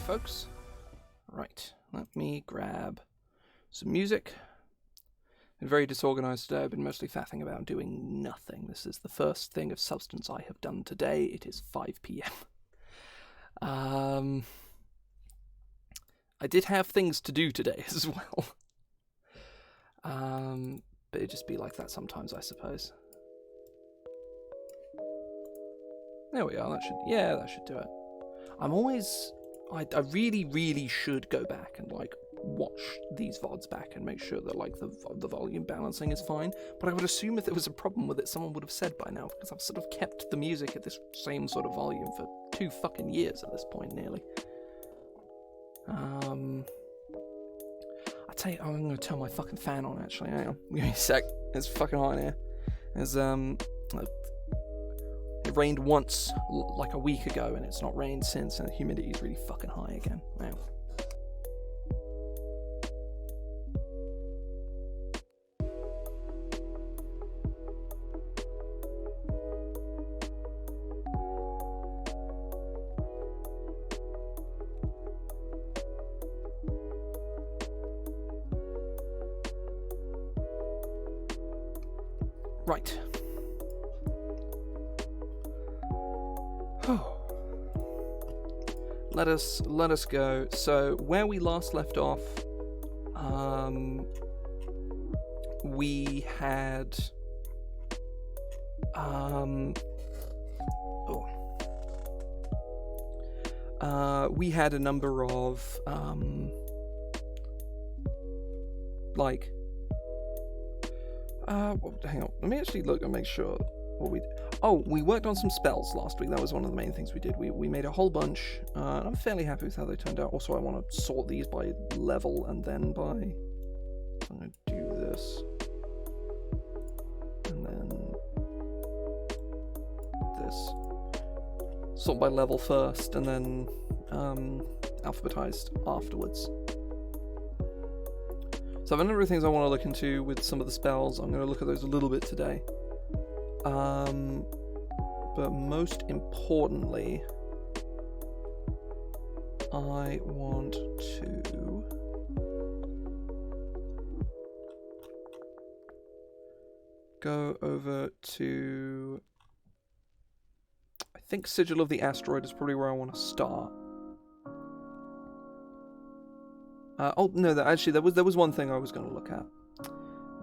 folks. Right, let me grab some music. Been very disorganized today. I've been mostly faffing about doing nothing. This is the first thing of substance I have done today. It is 5 p.m. I did have things to do today as well. But it'd just be like that sometimes, I suppose. There we are. That should do it. I really, really should go back and like watch these VODs back and make sure that like the volume balancing is fine. But I would assume if there was a problem with it, someone would have said by now, because I've sort of kept the music at this same sort of volume for 2 fucking years at this point, nearly. I tell you, I'm gonna turn my fucking fan on. Actually, hang on, give me a sec. It's fucking hot in here. It rained once, like a week ago, and it's not rained since, and the humidity is really fucking high again. Wow. Right. Let us go. So where we last left off, we had we had a number of hang on, let me actually look and make sure what we did. Oh, we worked on some spells last week. That was one of the main things we did. We made a whole bunch, and I'm fairly happy with how they turned out. Also, I want to sort these by level and then by... I'm going to do this. And then... this. Sort by level first, and then alphabetized afterwards. So I have a number of things I want to look into with some of the spells. I'm going to look at those a little bit today. But most importantly, I want to go over to, I think Sigil of the Asteroid is probably where I want to start. There was one thing I was going to look at.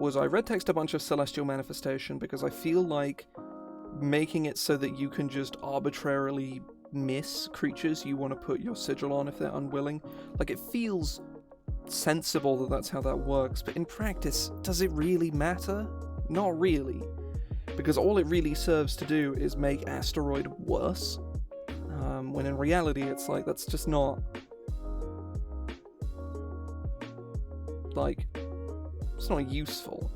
I red text a bunch of Celestial Manifestation because I feel like making it so that you can just arbitrarily miss creatures you want to put your sigil on if they're unwilling. Like, it feels sensible that that's how that works, but in practice, does it really matter? Not really. Because all it really serves to do is make Asteroid worse. When in reality, it's like, that's just not... like... it's not useful.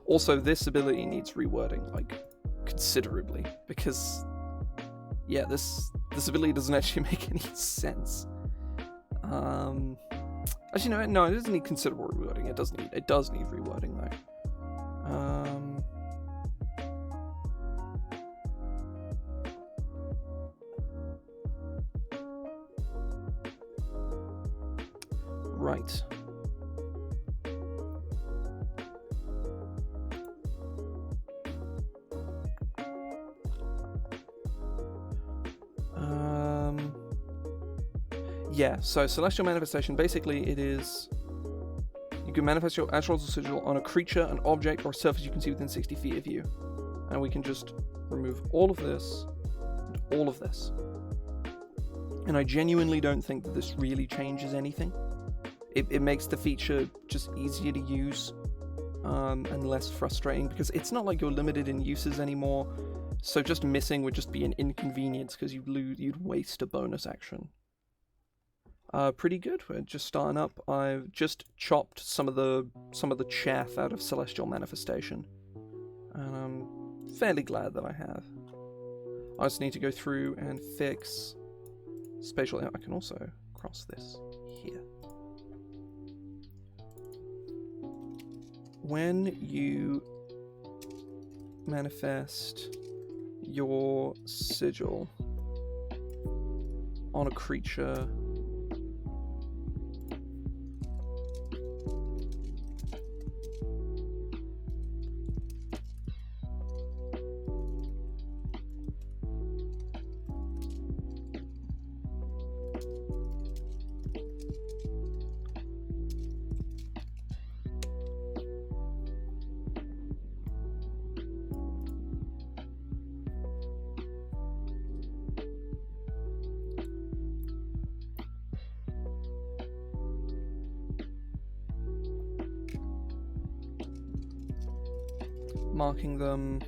Also, this ability needs rewording, like, considerably, because, yeah, this ability doesn't actually make any sense. Actually, no, it doesn't need considerable rewording. It does need rewording, though. Right. Yeah, so Celestial Manifestation, basically it is... you can manifest your Astrals or Sigil on a creature, an object, or a surface you can see within 60 feet of you. And we can just remove all of this, and all of this. And I genuinely don't think that this really changes anything. It makes the feature just easier to use, and less frustrating, because it's not like you're limited in uses anymore, so just missing would just be an inconvenience, because you'd waste a bonus action. Pretty good. We're just starting up. I've just chopped some of the chaff out of Celestial Manifestation, and I'm fairly glad that I have. I just need to go through and fix spatial. I can also cross this here. When you manifest your sigil, on a creature. Marking them.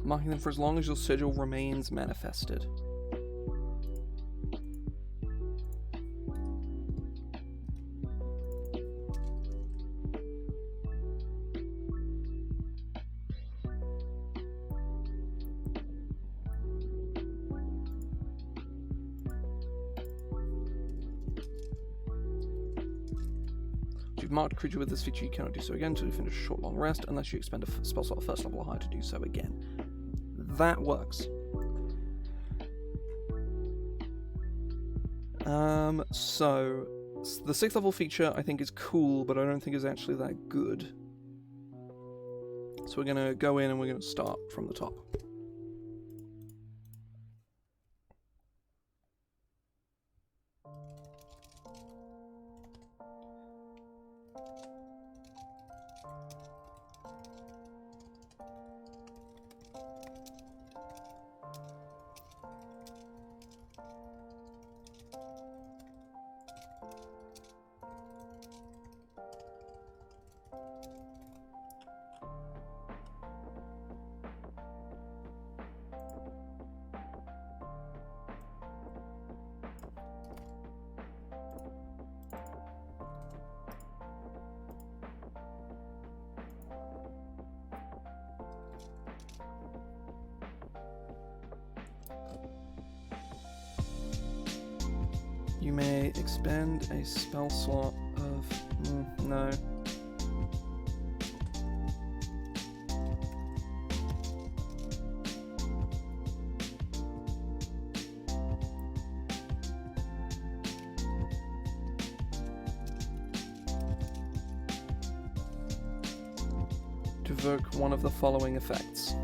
Marking them for as long as your sigil remains manifested. You've marked a creature with this feature, you cannot do so again until you finish a short long rest, unless you expend a spell slot first level or higher to do so again. That works. So the 6th level feature I think is cool, but I don't think is actually that good. So we're gonna go in and we're gonna start from the top. You may expend a spell slot of... no. To evoke one of the following effects.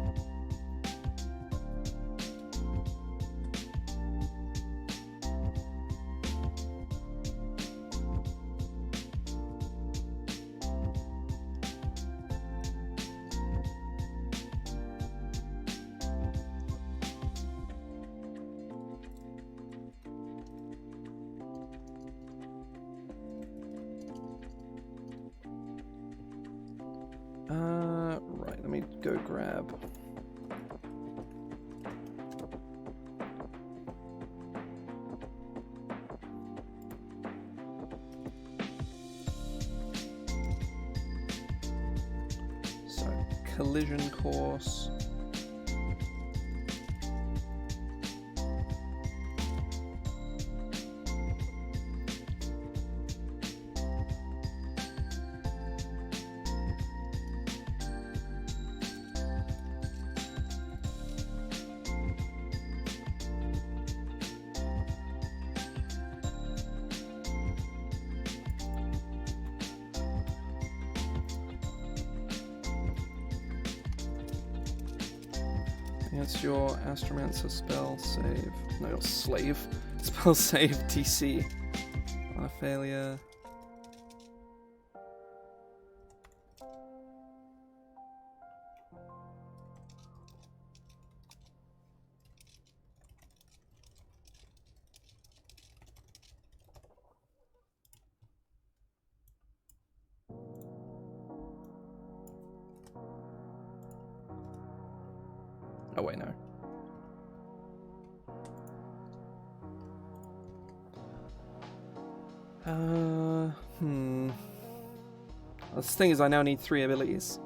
Right, let me go grab... So, collision course... It's your Astromancer spell save. No, your slave. Spell save DC. On a failure. Oh wait, no. The thing is, I now need 3 abilities.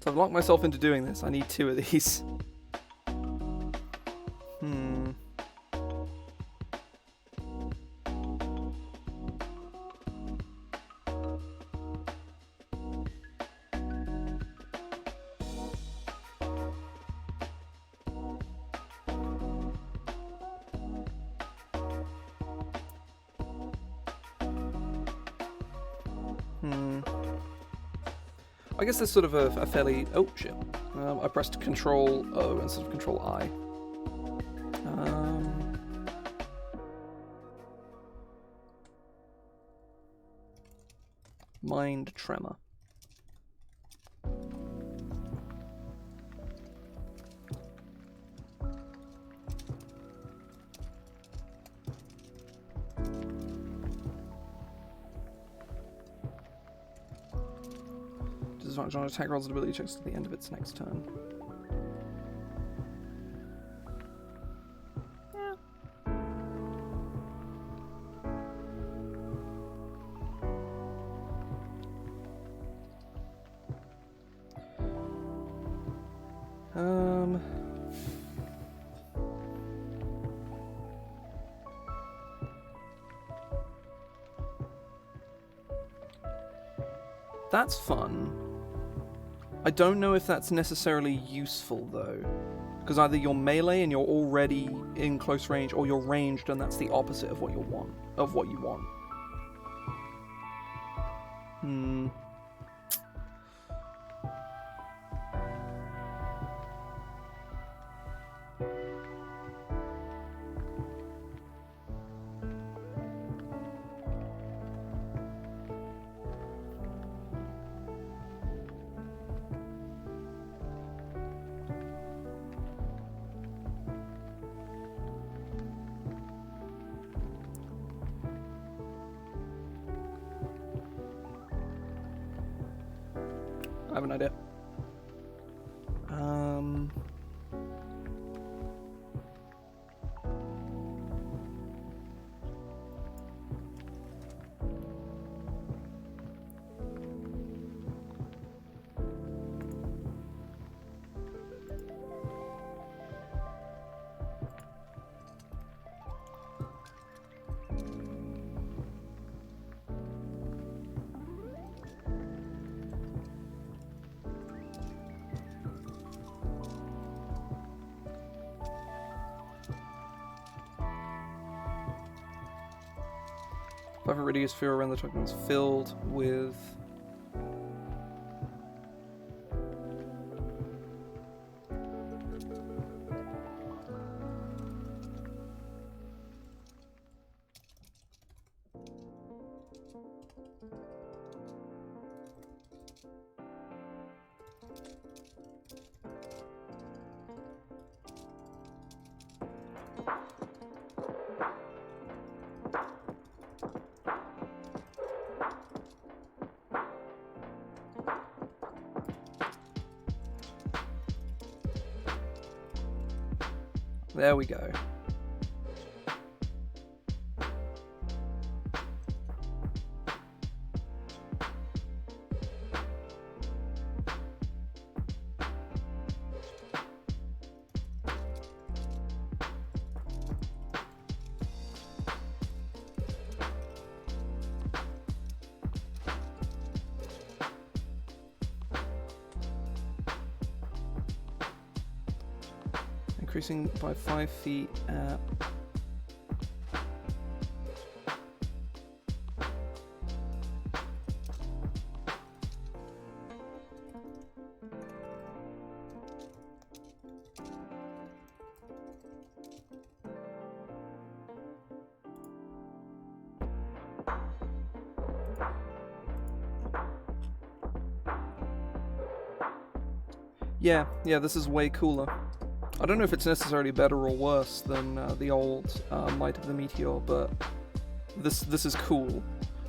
So I've locked myself into doing this. I need 2 of these. I guess there's sort of a fairly... Oh, shit. I pressed Control O instead of Control I. Mind Tremor. Disadvantage on attack rolls and ability checks at the end of its next turn. That's fun. I don't know if that's necessarily useful though, because either you're melee and you're already in close range, or you're ranged and that's the opposite of what you want. I have an idea. If I have a reduced sphere around the token is filled with... There we go. Increasing by 5 feet at... Yeah, this is way cooler. I don't know if it's necessarily better or worse than the old Might of the Meteor, but this is cool.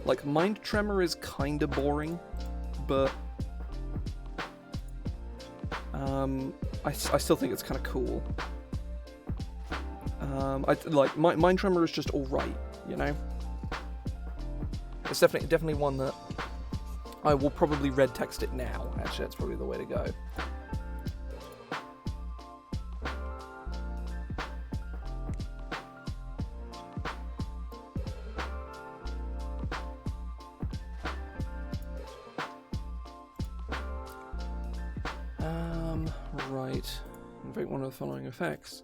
Like, Mind Tremor is kinda boring, but I still think it's kinda cool. Mind Tremor is just alright, you know? It's definitely one that I will probably red text it now. Actually, that's probably the way to go. Right. Invoke one of the following effects.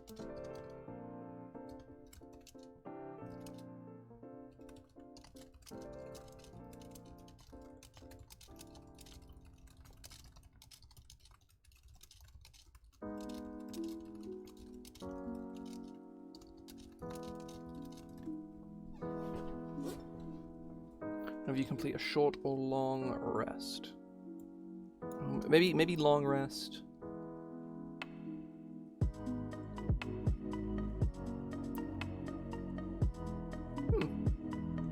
Have you complete a short or long rest? Maybe long rest.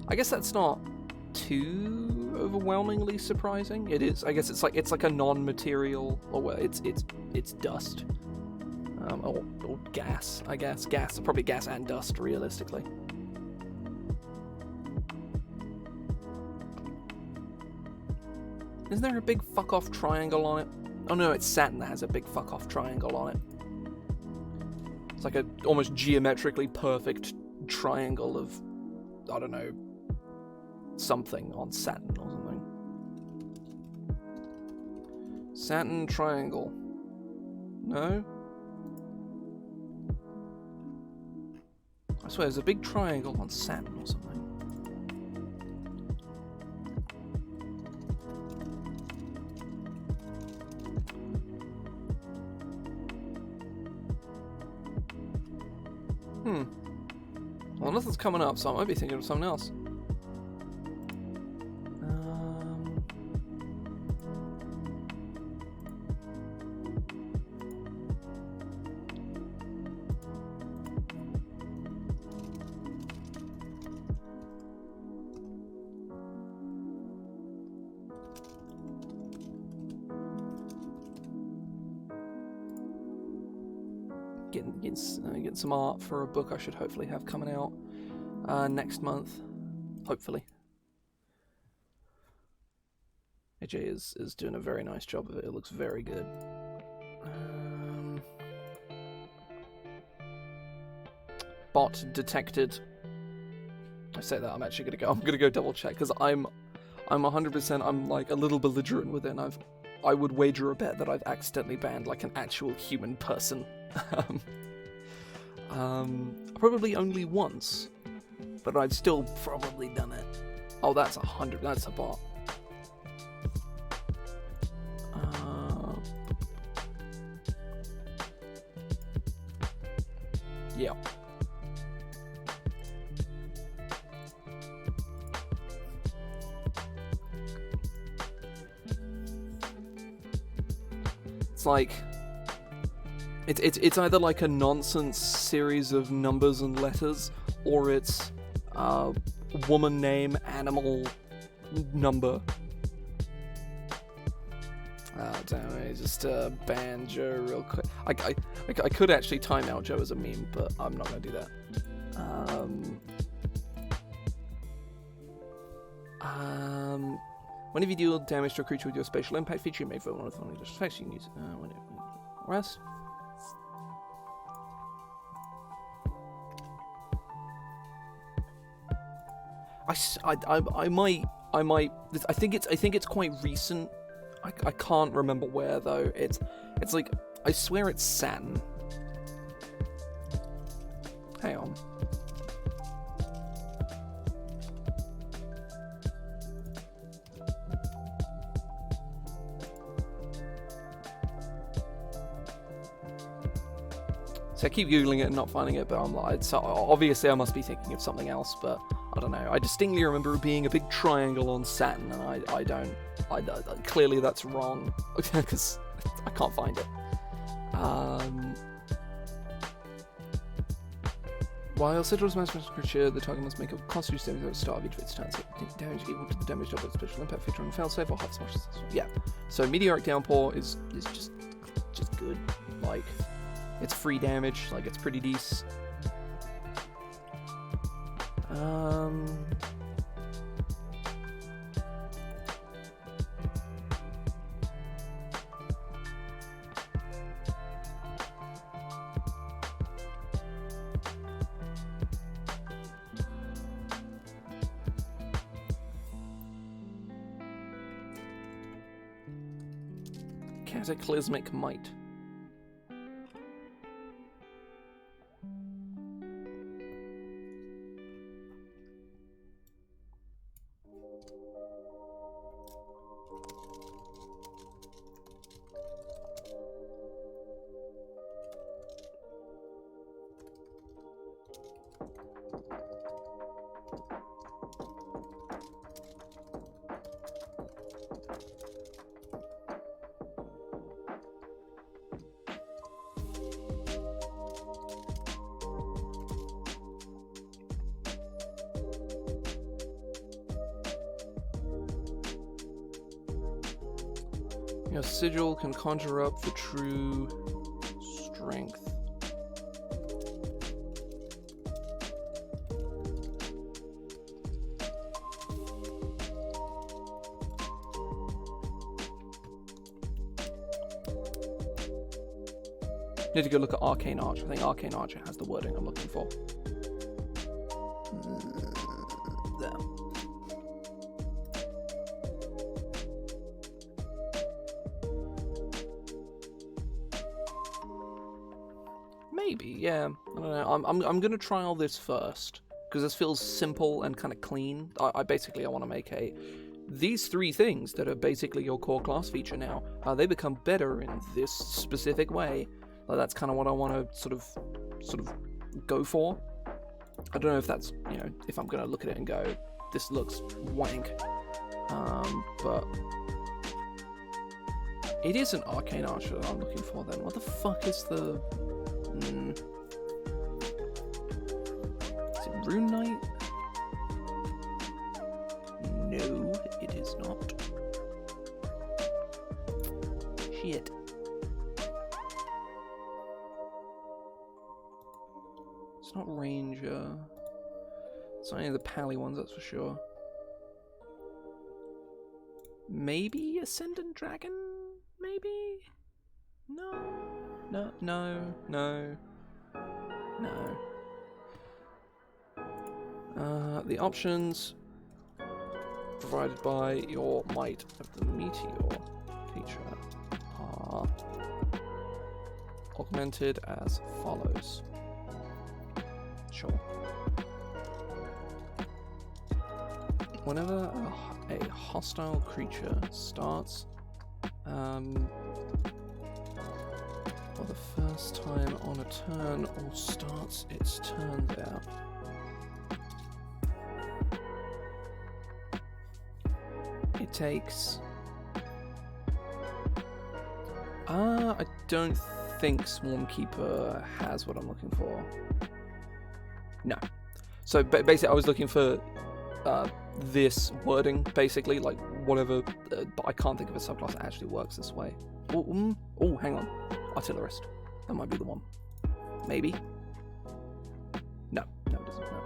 I guess that's not too overwhelmingly surprising. It is. I guess it's like a non-material, or well, it's dust, or gas. I guess gas, probably gas and dust, realistically. Isn't there a big fuck off triangle on it? Oh no, it's Saturn that has a big fuck off triangle on it. It's like a almost geometrically perfect triangle of, I don't know, something on Saturn or something. Saturn triangle. No? I swear there's a big triangle on Saturn or something. Well, nothing's coming up, so I might be thinking of something else. Getting some art for a book I should hopefully have coming out next month, hopefully. AJ is doing a very nice job of it. It looks very good. Bot detected. I say that I'm actually I'm gonna go double check because I'm 100%. I'm like a little belligerent with it. And I would wager a bet that I've accidentally banned like an actual human person. Probably only once, but I've still probably done it. Oh, that's 100. That's a bot. Yeah. It's like it's either like a nonsense series of numbers and letters, or it's woman name, animal, number. Oh, damn it, just ban Joe real quick. I could actually time out Joe as a meme, but I'm not going to do that. Whenever you deal damage to a creature with your spatial impact feature, you may vote one of the following effects you can use. Rest. I might. I think it's quite recent. I can't remember where though. It's like, I swear it's Saturn. Hang on. So I keep googling it and not finding it, but I'm like, so obviously I must be thinking of something else, but I don't know. I distinctly remember it being a big triangle on Saturn, and I don't. Clearly that's wrong because I can't find it. While Sigil's mass creature, the target must make a constitution damage at the start of each of its turns. Damage equal to the damage of its special impact feature on failsafe or half smash. Yeah. So meteoric downpour is just good. Like, it's free damage. Like, it's pretty decent. Cataclysmic Might. Your Sigil can conjure up the true strength. Need to go look at Arcane Arch. I think Arcane Arch has the wording I'm looking for. There. Maybe, yeah. I don't know. I'm gonna trial this first because this feels simple and kind of clean. I want to make these three things that are basically your core class feature now. They become better in this specific way. That's kind of what I want to sort of go for. I don't know if that's, you know, if I'm gonna look at it and go, this looks wank. But it is an Arcane Arch that I'm looking for. Then what the fuck is the? Is it Rune Knight? No, it is not. Shit. It's not Ranger. It's not any of the Pally ones, that's for sure. Maybe Ascendant Dragon? Maybe? No. No, no, no. No. The options provided by your Might of the Meteor feature are augmented as follows. Sure. Whenever a hostile creature starts for the first time on a turn or starts its turn there, it takes... I don't think Swarmkeeper has what I'm looking for. No. So basically I was looking for this wording, basically, like whatever, but I can't think of a subclass that actually works this way. Oh, hang on. Artillerist. That might be the one. Maybe? No, it doesn't. No.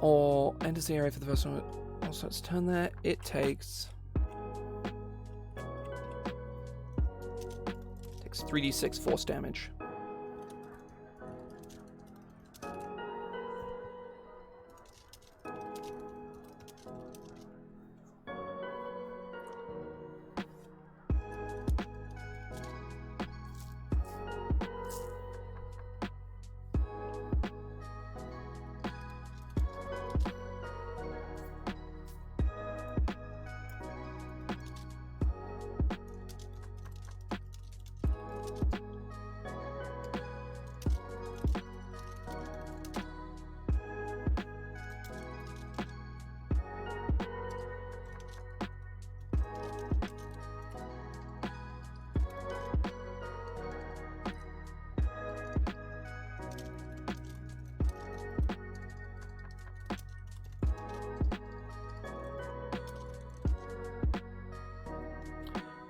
Or enters the area for the first time. Also, it's turn there. It takes 3d6 force damage.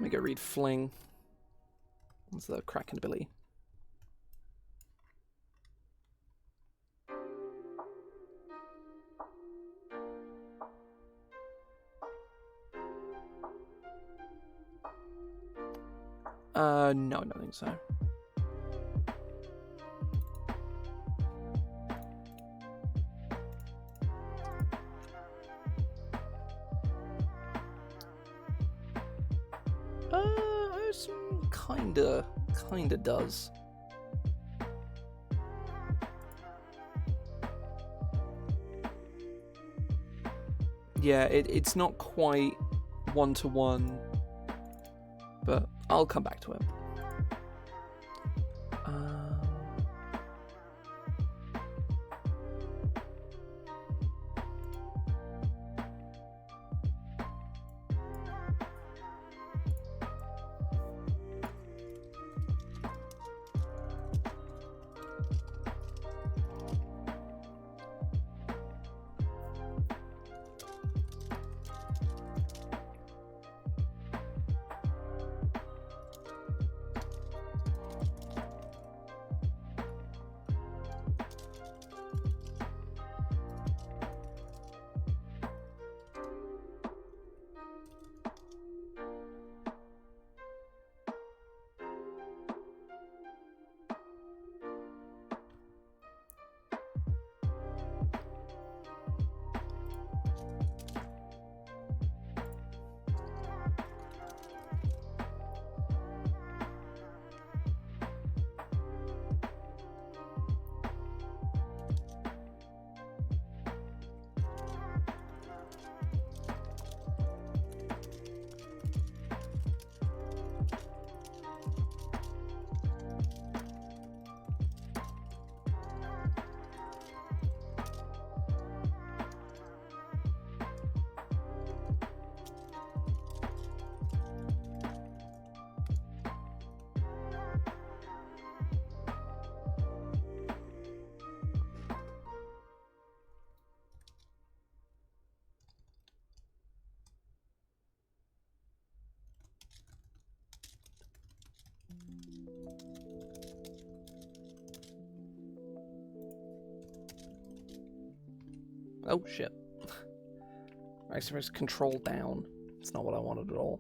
Let me go read Fling. What's the Kraken ability? No, I don't think so. kinda does. Yeah, it's not quite one-to-one, but I'll come back to it. Oh shit. Maximize control down. It's not what I wanted at all.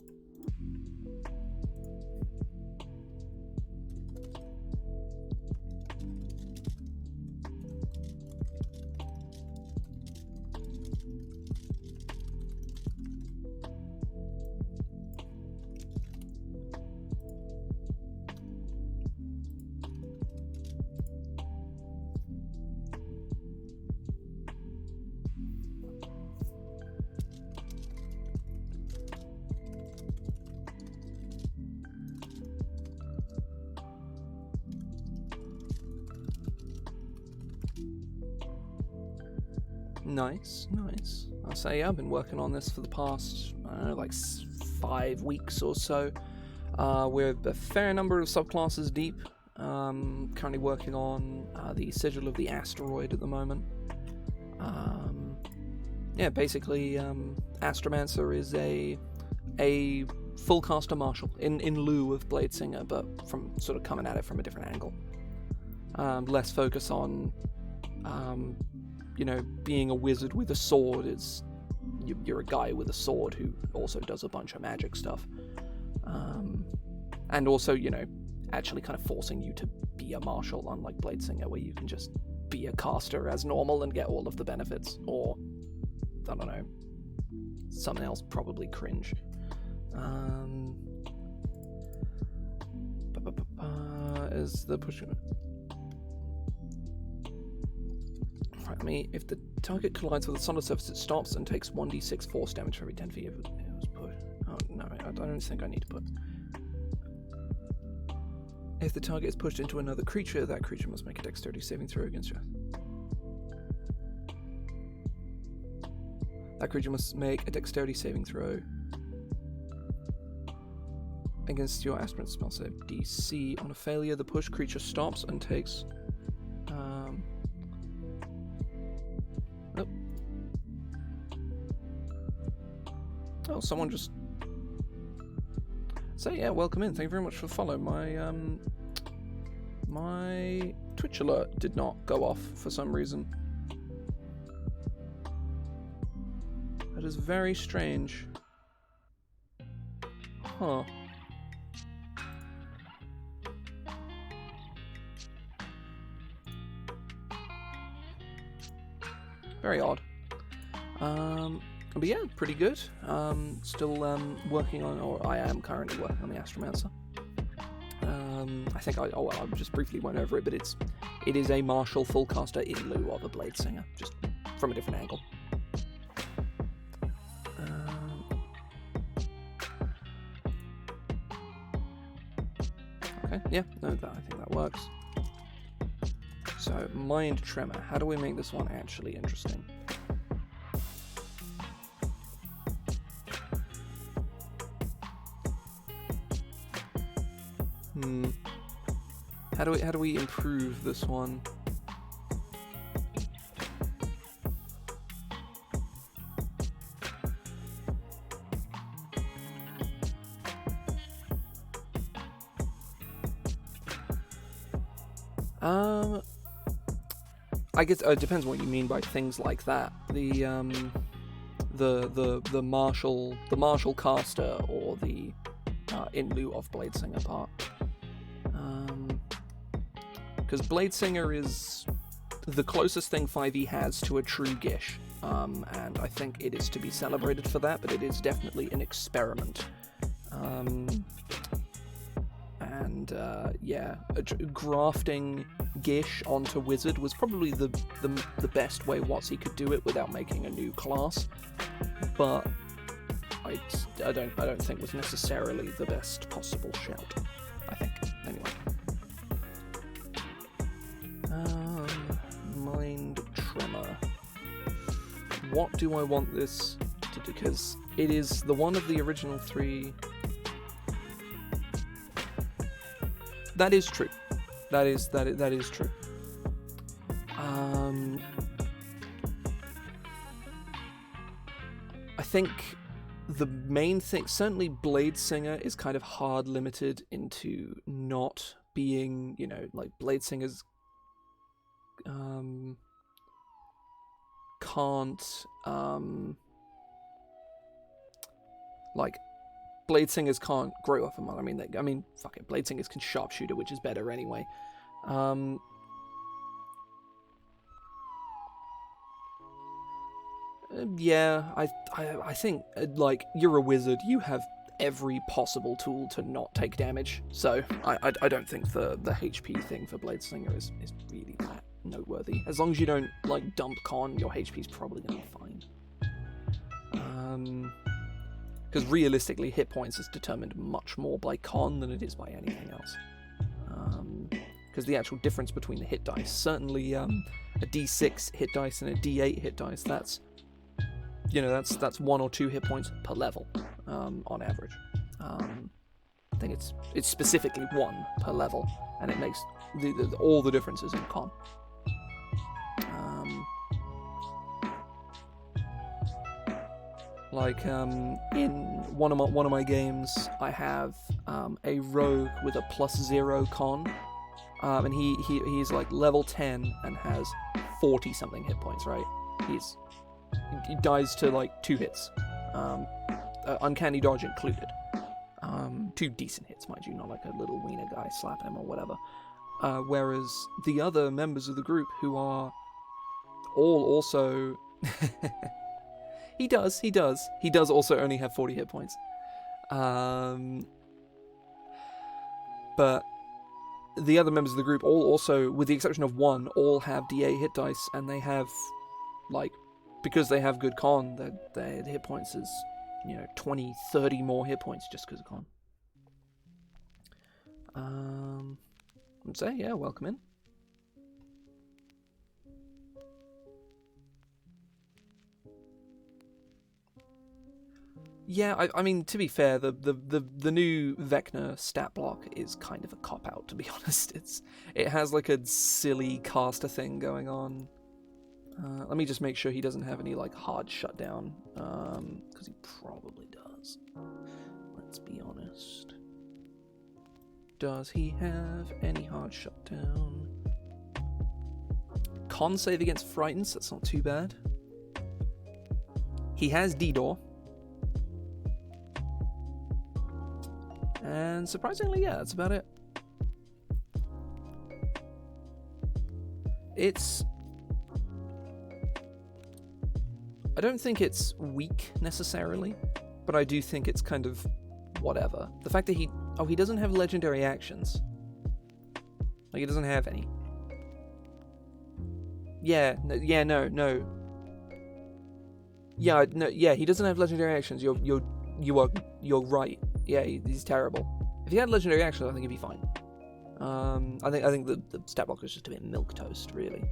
Nice, nice. I'll say I've been working on this for the past, I don't know, like 5 weeks or so. We're a fair number of subclasses deep. Currently working on the Sigil of the Asteroid at the moment. Yeah, basically, Astromancer is a full caster martial in lieu of Bladesinger, but from sort of coming at it from a different angle. Less focus on you know, being a wizard with a sword. Is you're a guy with a sword who also does a bunch of magic stuff, and also, you know, actually kind of forcing you to be a martial, unlike Bladesinger, where you can just be a caster as normal and get all of the benefits, or I don't know, something else probably cringe. Is the push? Right, if the target collides with a solid surface, it stops and takes 1d6 force damage for every 10 feet. It was pushed. Oh no, I don't think I need to put. If the target is pushed into another creature, that creature must make a dexterity saving throw against you. That creature must make a dexterity saving throw against your aspirant spell save DC. On a failure, the pushed creature stops and takes. Oh, someone just. So yeah, welcome in. Thank you very much for the follow. My Twitch alert did not go off for some reason. That is very strange. Huh. Very odd. But yeah, pretty good. Still working on, or I am currently working on the Astromancer. I think I just briefly went over it, but it is a martial full caster in lieu of a blade singer, just from a different angle. Okay, yeah, no, I think that works. So, Mind Tremor. How do we make this one actually interesting? How do we improve this one? I guess it depends what you mean by things like that. The martial caster or the in lieu of blade singer part. Because blade singer is the closest thing 5e has to a true Gish, and I think it is to be celebrated for that. But it is definitely an experiment. Yeah, grafting Gish onto Wizard was probably the best way WotC could do it without making a new class, but I don't think was necessarily the best possible shout. I think anyway. Mind Tremor. What do I want this to do? Because it is the one of the original three. That is true. That is true. I think the main thing, certainly Blade Singer is kind of hard limited into not being, like Blade Singers can't like Blade Singers can't grow up among. I mean, fuck it. Blade Singers can sharpshooter, which is better anyway. Yeah, I think like you're a wizard. You have every possible tool to not take damage. So I don't think the HP thing for Blade Singer is really that noteworthy. As long as you don't like dump con, your HP's probably gonna be fine. Because realistically, hit points is determined much more by con than it is by anything else. Because the actual difference between the hit dice, certainly a D6 hit dice and a D8 hit dice, that's 1 or 2 hit points per level on average. I think it's specifically 1 per level, and it makes all the differences in con. Like in one of my games, I have a rogue with a +0 con, and he's like level 10 and has 40 something hit points. Right? He dies to like 2 hits, uncanny dodge included. 2 decent hits, mind you, not like a little wiener guy slapping him or whatever. Whereas the other members of the group, who are all also He does also only have 40 hit points. But the other members of the group all also, with the exception of one, all have D8 hit dice, and they have, like, because they have good con, their hit points is, 20, 30 more hit points just because of con. So, yeah, welcome in. Yeah, I mean, to be fair, the new Vecna stat block is kind of a cop-out, to be honest. It has like a silly caster thing going on. Let me just make sure he doesn't have any like hard shutdown, because he probably does. Let's be honest. Does he have any hard shutdown? Con save against Frightens, that's not too bad. He has D-Door. And surprisingly, yeah, that's about it. I don't think it's weak necessarily, but I do think it's kind of whatever. The fact that he doesn't have legendary actions, Like, he doesn't have any. Yeah, no, yeah, no. Yeah, no, yeah, he doesn't have legendary actions. You're right. Yeah, he's terrible. If he had legendary actions, I think he'd be fine. I think the stat block is just a bit milquetoast, really.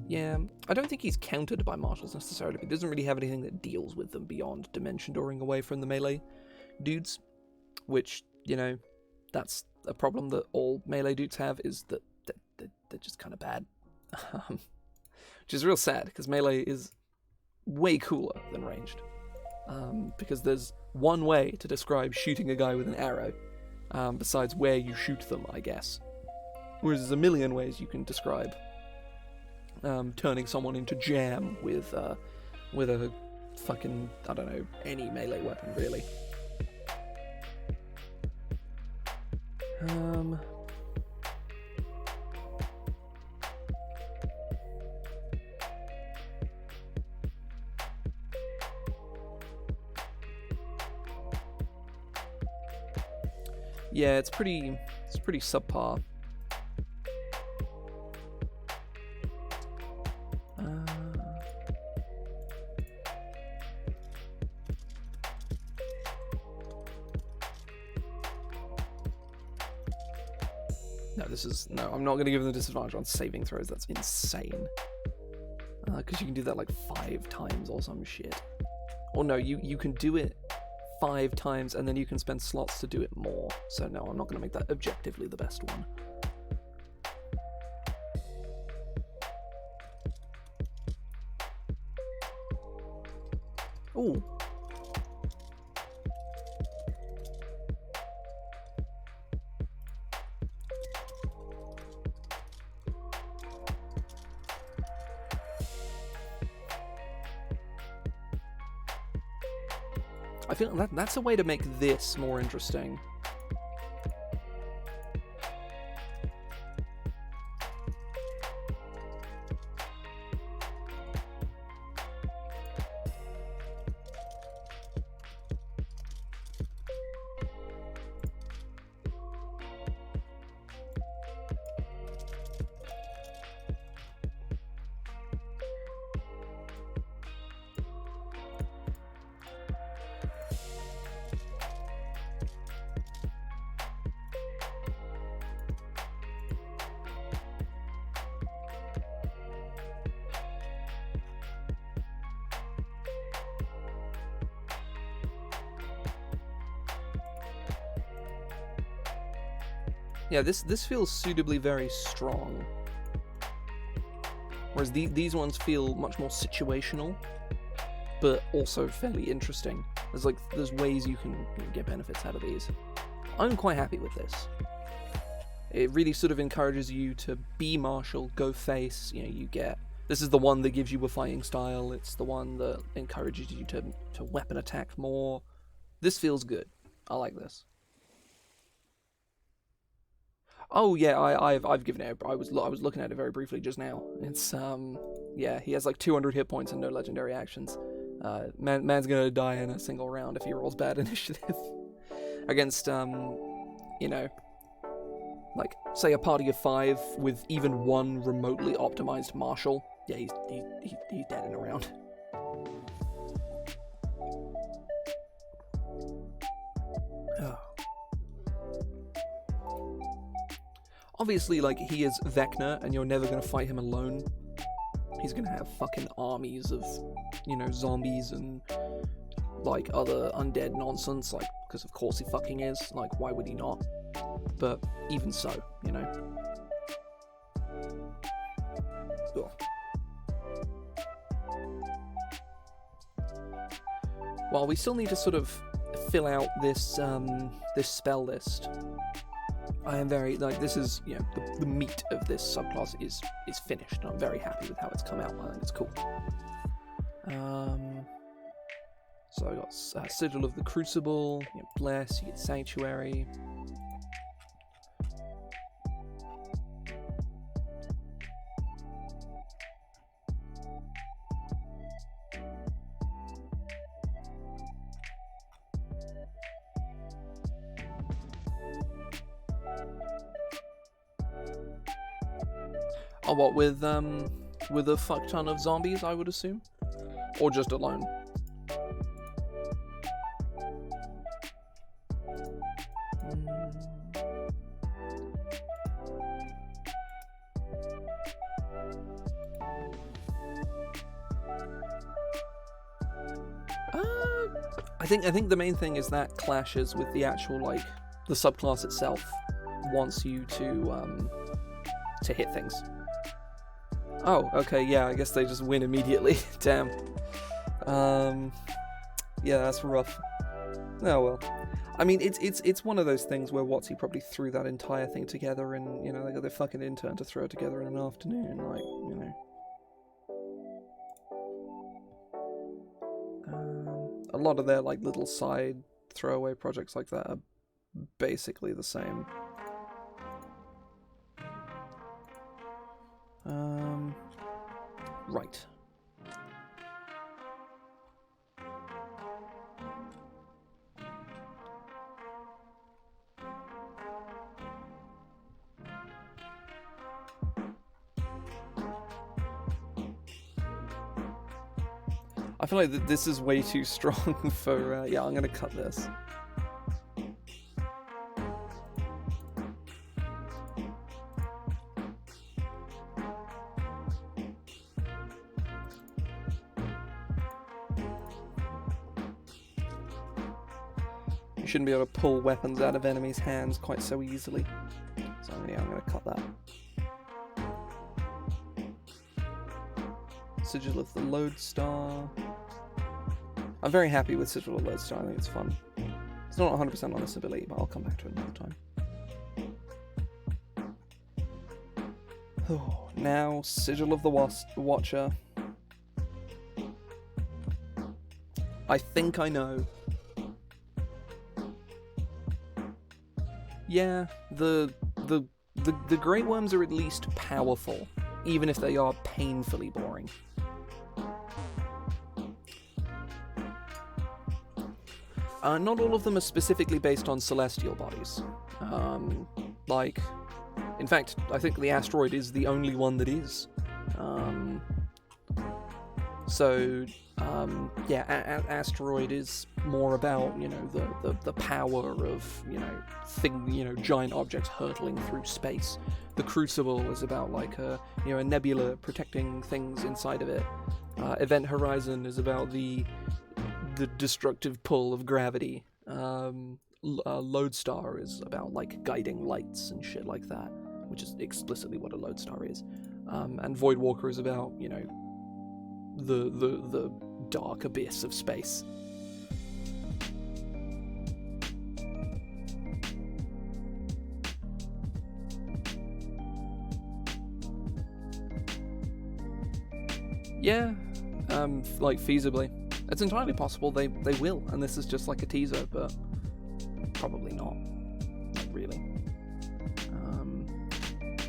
Yeah, I don't think he's countered by marshals necessarily. He doesn't really have anything that deals with them beyond dimension dooring away from the melee dudes, which, you know, that's a problem that all melee dudes have, is that they're just kind of bad. Which is real sad, because melee is way cooler than ranged. Because there's one way to describe shooting a guy with an arrow, besides where you shoot them, I guess. Whereas there's a million ways you can describe turning someone into jam with a fucking, I don't know, any melee weapon, really. Yeah, it's pretty subpar. No, I'm not going to give them the disadvantage on saving throws. That's insane. Because you can do that like 5 times or some shit. Or no, you can do it 5 times and then you can spend slots to do it more. So no, I'm not going to make that objectively the best one. Ooh. I feel that's a way to make this more interesting. Yeah, this feels suitably very strong. Whereas these ones feel much more situational, but also fairly interesting. There's ways you can get benefits out of these. I'm quite happy with this. It really sort of encourages you to be martial, go face. You know, this is the one that gives you a fighting style. It's the one that encourages you to weapon attack more. This feels good. I like this. Oh yeah, I've given it. I was looking at it very briefly just now. It's yeah, he has like 200 hit points and no legendary actions. Man's gonna die in a single round if he rolls bad initiative against you know, like say a party of 5 with even one remotely optimized marshal. Yeah, he's dead in a round. Oh. Obviously, like, he is Vecna, and you're never going to fight him alone. He's going to have fucking armies of, you know, zombies and, like, other undead nonsense, like, because of course he fucking is. Like, why would he not? But even so, you know. Ugh. Well, we still need to sort of fill out this, this spell list. I am very, like, this is, you know, the meat of this subclass is finished, and I'm very happy with how it's come out. I think it's cool. So I got Sigil of the Crucible, you get Bless, you get Sanctuary. Oh, what, with a fuck ton of zombies, I would assume? Or just alone? I think the main thing is that clashes with the actual, like, the subclass itself wants you to hit things. Oh, okay, yeah, I guess they just win immediately. Damn. Yeah, that's rough. Oh well. I mean, it's one of those things where WotC probably threw that entire thing together, and you know they got their fucking intern to throw it together in an afternoon, like you know. A lot of their like little side throwaway projects like that are basically the same. Right. I feel like this is way too strong for, yeah, I'm gonna cut this. You shouldn't be able to pull weapons out of enemies' hands quite so easily. So yeah, I'm gonna cut that. Sigil of the Lodestar. I'm very happy with Sigil of the Lodestar, I think it's fun. It's not 100% on this ability, but I'll come back to it another time. Oh, now, Sigil of the Watcher. I think I know. Yeah, the Grey Worms are at least powerful, even if they are painfully boring. Not all of them are specifically based on celestial bodies. Like, in fact, I think the Asteroid is the only one that is. Yeah, Asteroid is more about, you know, the power of, you know, giant objects hurtling through space. The Crucible is about, like, a nebula protecting things inside of it. Event Horizon is about the destructive pull of gravity. Lodestar is about like guiding lights and shit like that, which is explicitly what a Lodestar is. And Voidwalker is about, you know, the dark abyss of space. Yeah, like feasibly. It's entirely possible they will, and this is just like a teaser, but probably not. Not really.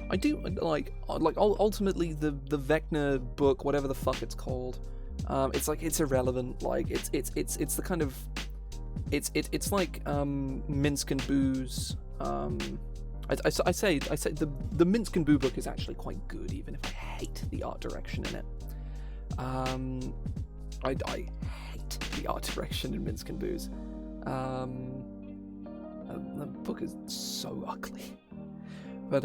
I do like ultimately the Vecna book, whatever the fuck it's called. It's like it's irrelevant. Like it's the kind of it's like Minsk and Boo's. I say the Minsk and Boo book is actually quite good, even if I hate the art direction in it. I hate the art direction in Minsk and Boo's. The book is so ugly. But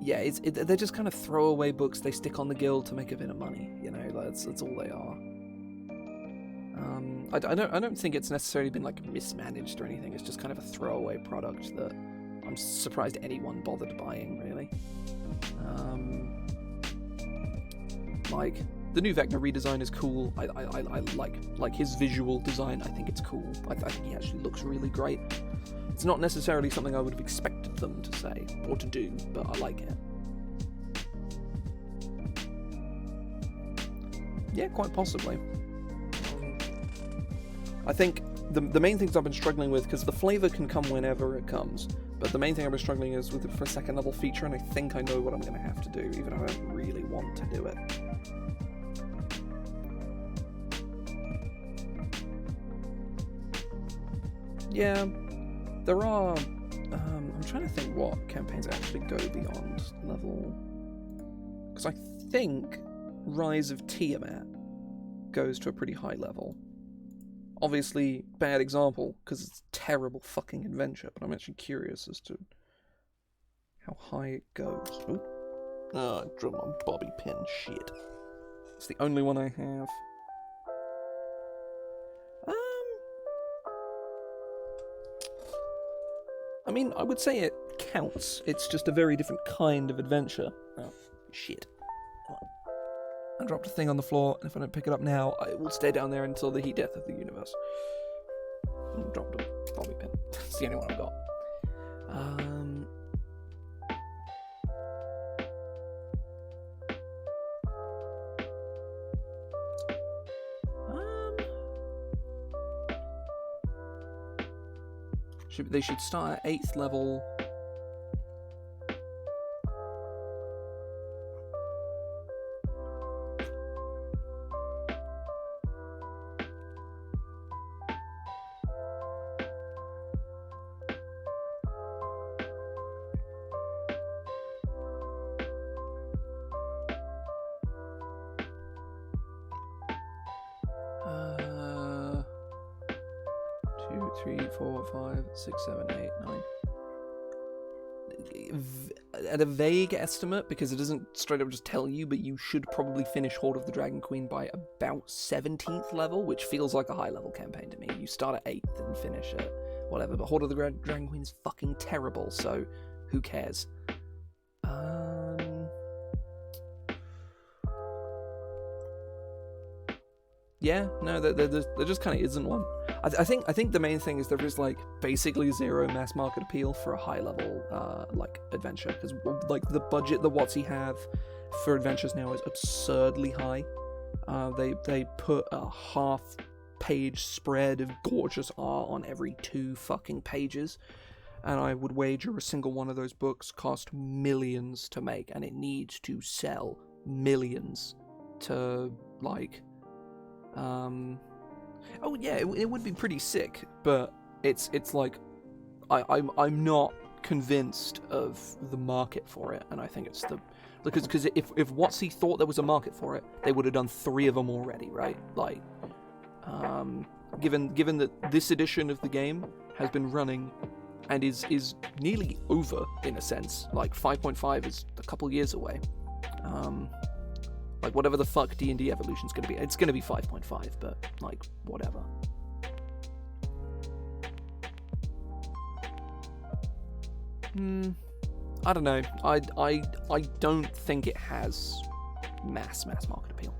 yeah, they're just kind of throwaway books they stick on the guild to make a bit of money. You know, that's all they are. I don't think it's necessarily been like mismanaged or anything. It's just kind of a throwaway product that I'm surprised anyone bothered buying, really. Like the new Vecna redesign is cool. I like his visual design. I think it's cool. I think he actually looks really great. It's not necessarily something I would have expected them to say or to do, but I like it. Yeah, quite possibly. I think the main things I've been struggling with, because the flavor can come whenever it comes, but the main thing I've been struggling is with it for a second level feature, and I think I know what I'm going to have to do, even though I don't really want to do it. Yeah, there are I'm trying to think what campaigns actually go beyond level... Because I think Rise of Tiamat goes to a pretty high level. Obviously, bad example, because it's a terrible fucking adventure, but I'm actually curious as to how high it goes. Ooh. Oh, I drew my bobby pin. Shit. It's the only one I have. I mean, I would say it counts. It's just a very different kind of adventure. Oh, shit. Come on. I dropped a thing on the floor, and if I don't pick it up now, it will stay down there until the heat death of the universe. Dropped a bobby pin. It's the only one I've got. They should start at 8th level. Two, three, 4, 5, 6, 7, 8, 9. At a vague estimate, because it doesn't straight up just tell you, but you should probably finish Horde of the Dragon Queen by about 17th level, which feels like a high level campaign to me. You start at 8th and finish at whatever, but Horde of the Dragon Queen is fucking terrible, so who cares? Yeah, no, there just kind of isn't one. I think the main thing is there is like basically zero mass market appeal for a high level like adventure, because like the budget that WotC have for adventures now is absurdly high. They put a half-page spread of gorgeous art on every 2 fucking pages, and I would wager a single one of those books cost millions to make, and it needs to sell millions to like. Oh yeah, it would be pretty sick, but it's like I'm not convinced of the market for it, and I think it's because if WotC thought there was a market for it, they would have done 3 of them already, right? Like, given that this edition of the game has been running and is nearly over in a sense, like 5.5 is a couple years away. Like, whatever the fuck D&D Evolution's gonna be, it's gonna be 5.5, but, like, whatever. I don't know. I don't think it has mass market appeal.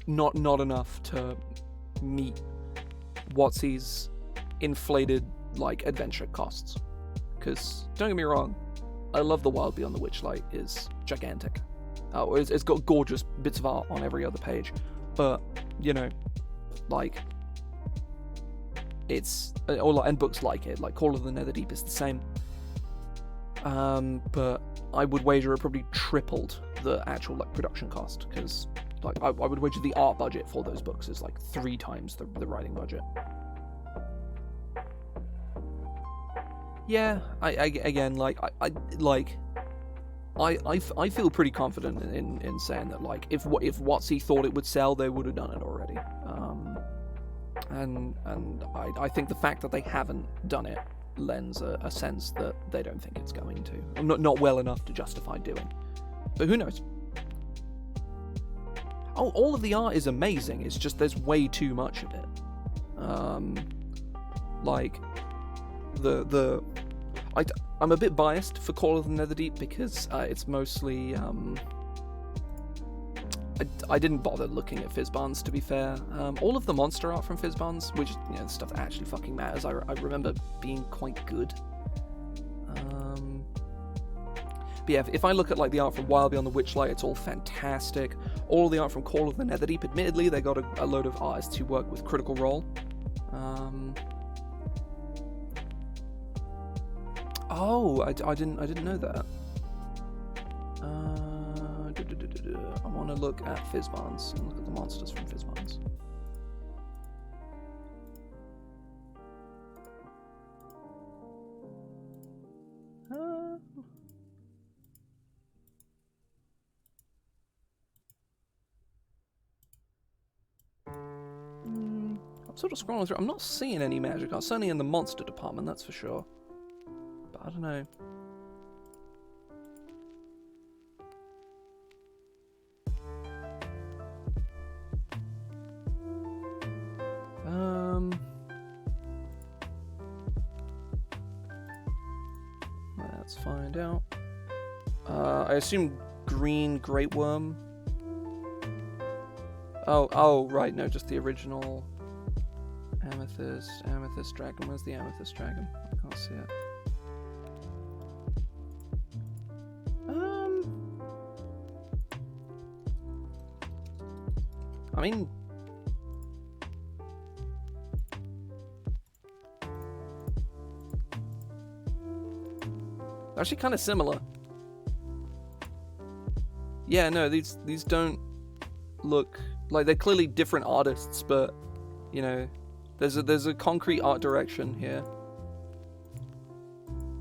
Not enough to meet WotC's inflated, like, adventure costs. Because, don't get me wrong, I love the Wild Beyond the Witchlight is gigantic. It's got gorgeous bits of art on every other page, but, you know, like, it's, and books like it, like Call of the Netherdeep is the same, but I would wager it probably tripled the actual, like, production cost, because, like, I would wager the art budget for those books is, like, 3 times the writing budget. Yeah, I feel pretty confident in saying that, like, if WotC thought it would sell, they would have done it already. And I think the fact that they haven't done it lends a sense that they don't think it's going to. Not well enough to justify doing. But who knows? Oh, all of the art is amazing. It's just there's way too much of it. Like, I'm a bit biased for Call of the Netherdeep because it's mostly I didn't bother looking at Fizzbans, to be fair. All of the monster art from Fizzbans, which, you know, the stuff that actually fucking matters, I remember being quite good. But yeah, if I look at, like, the art from Wild Beyond the Witchlight, it's all fantastic. All the art from Call of the Netherdeep, admittedly, they got a load of artists who work with Critical Role. Oh, I didn't know that. I want to look at Fizzbans and look at the monsters from Fizzbans. I'm sort of scrolling through. I'm not seeing any magic art. Certainly in the monster department, that's for sure. But I don't know. Let's find out. I assume green great worm. Oh, right, no, just the original amethyst dragon. Where's the amethyst dragon? I can't see it. I mean, actually kind of similar. Yeah, no, these don't look like they're clearly different artists, but you know, there's a concrete art direction here.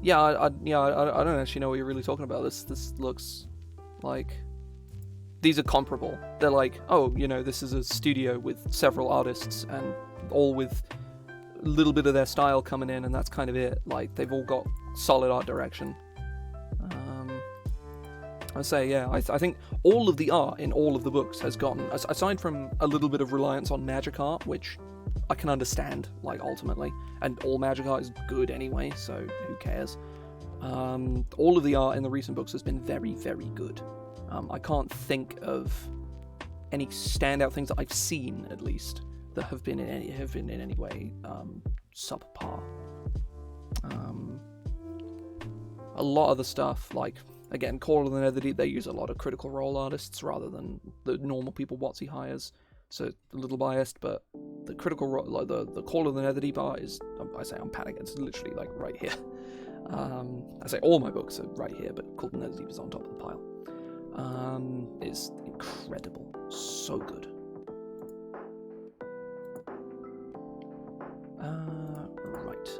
Yeah, I don't actually know what you're really talking about. This looks like these are comparable. They're like, oh, you know, this is a studio with several artists and all with a little bit of their style coming in, and that's kind of it. Like they've all got solid art direction. I say, yeah, I think all of the art in all of the books has gotten, aside from a little bit of reliance on magic art, which I can understand, like, ultimately, and all magic art is good anyway, so who cares? All of the art in the recent books has been very, very good. I can't think of any standout things that I've seen, at least, that have been in any way subpar. A lot of the stuff, like, again, Call of the Netherdeep, they use a lot of Critical Role artists rather than the normal people WotC hires, so a little biased, but the Critical Role, like the Call of the Netherdeep art is, I say I'm panicking, it's literally like right here. I say all my books are right here, but Call of the Netherdeep is on top of the pile. It's incredible, so good. Right.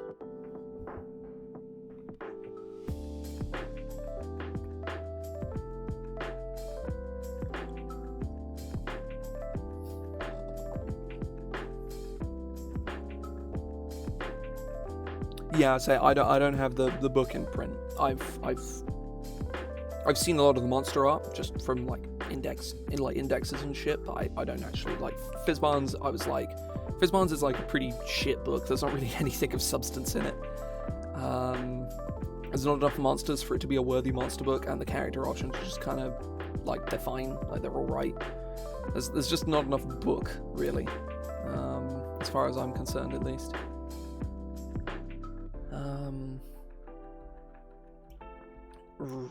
Yeah, I say I don't have the book in print. I've seen a lot of the monster art just from like indexes and shit, but I don't actually like Fizzbarns. I was like, Fizzbarns is like a pretty shit book. There's not really anything of substance in it. There's not enough monsters for it to be a worthy monster book, and the character options are just kind of like they're fine, like they're all right. There's just not enough book really, as far as I'm concerned at least.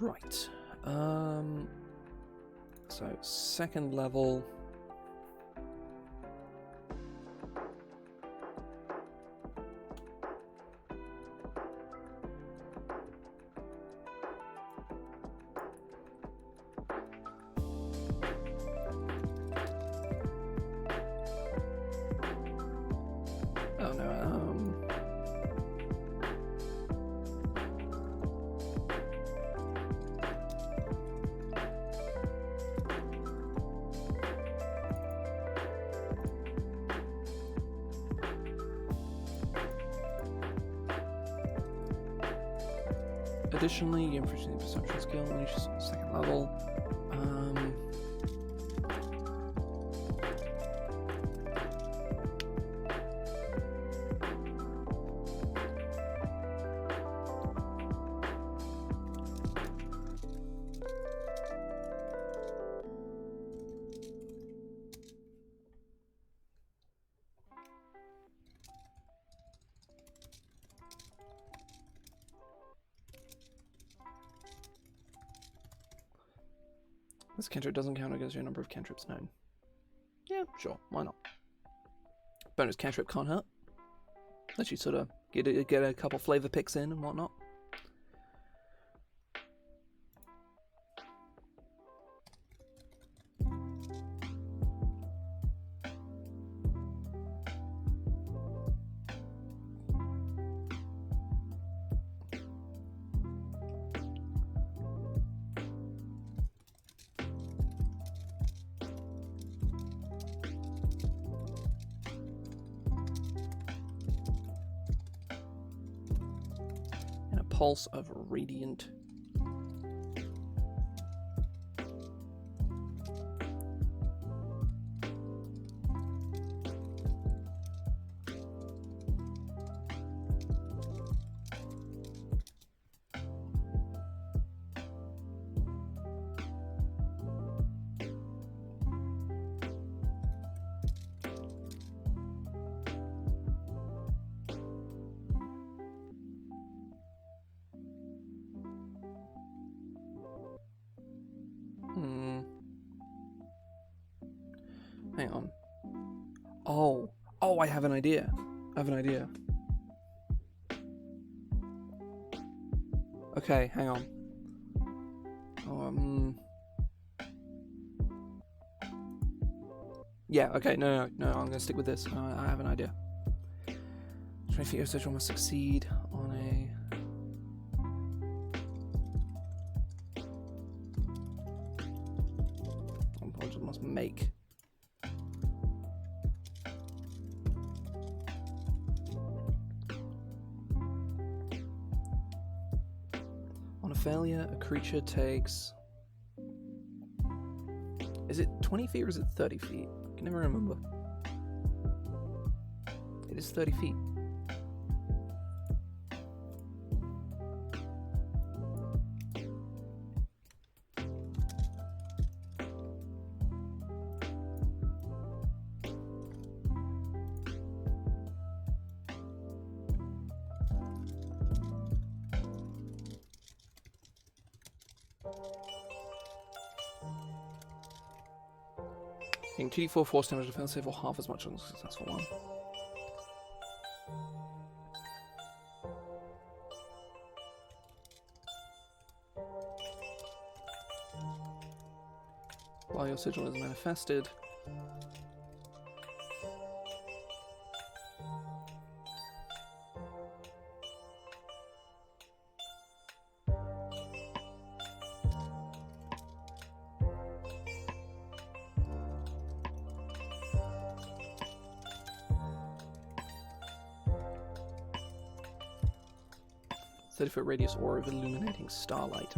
Right. So second level. Oh no. Additionally, you improve the perception skill when you just second level. This cantrip doesn't count against your number of cantrips known. Yeah, sure, why not? Bonus cantrip can't hurt. Let you sort of get a couple flavor picks in and whatnot. Pulse of Radiant. Hang on. Oh, I have an idea. Okay, hang on. Yeah, okay, no, I'm gonna stick with this. I have an idea. 20 feet of sigil must succeed on a... must make. On a failure, a creature takes... Is it 20 feet or is it 30 feet? I can never remember. It is 30 feet. Getting 2d4 force damage defense save or half as much on a successful one. While your sigil is manifested, .30-foot radius aura of illuminating starlight.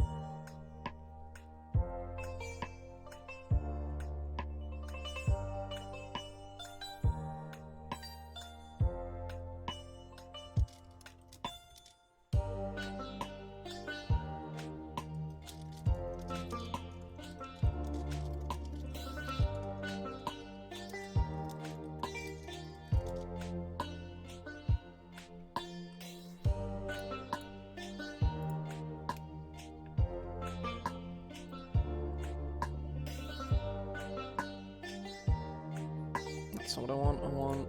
That's not what I want. I want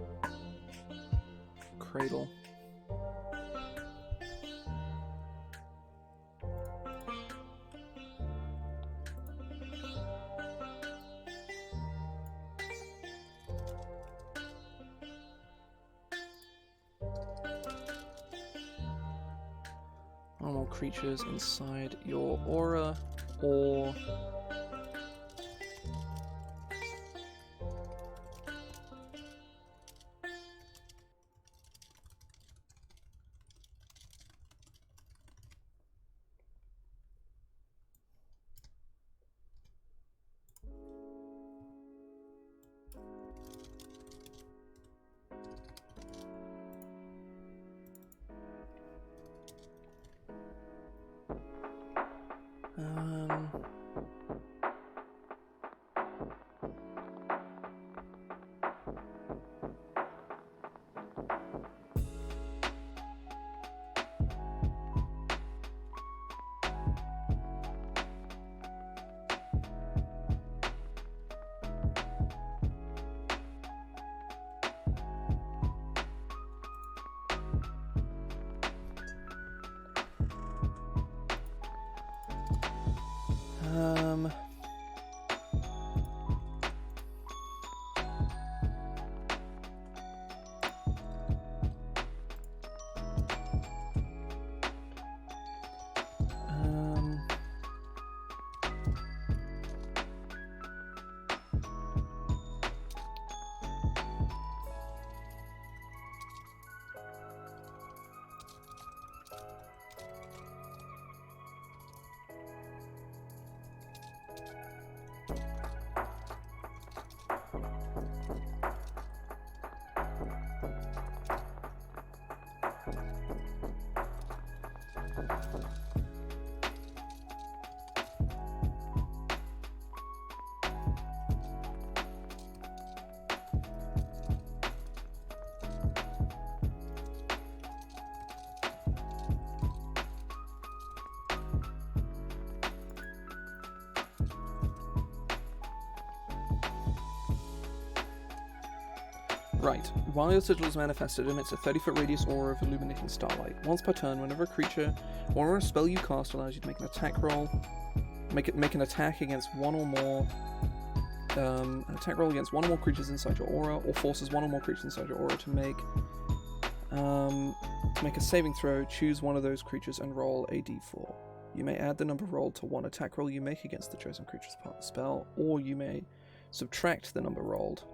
Cradle. Normal creatures inside your aura or Right. While your sigil is manifested, it emits a 30-foot radius aura of illuminating starlight. Once per turn, whenever a creature or a spell you cast allows you to make an attack roll, make an attack against one or more, an attack roll against one or more creatures inside your aura, or forces one or more creatures inside your aura to make a saving throw. Choose one of those creatures and roll a d4. You may add the number rolled to one attack roll you make against the chosen creature's part of the spell, or you may subtract the number rolled.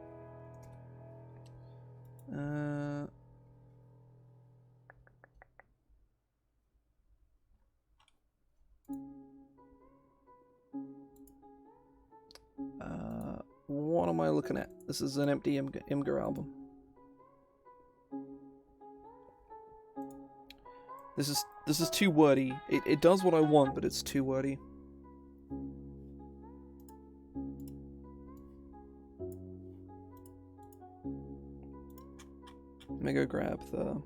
What am I looking at? This is an empty Imgur album. This is too wordy. It does what I want, but it's too wordy. Let me go grab the...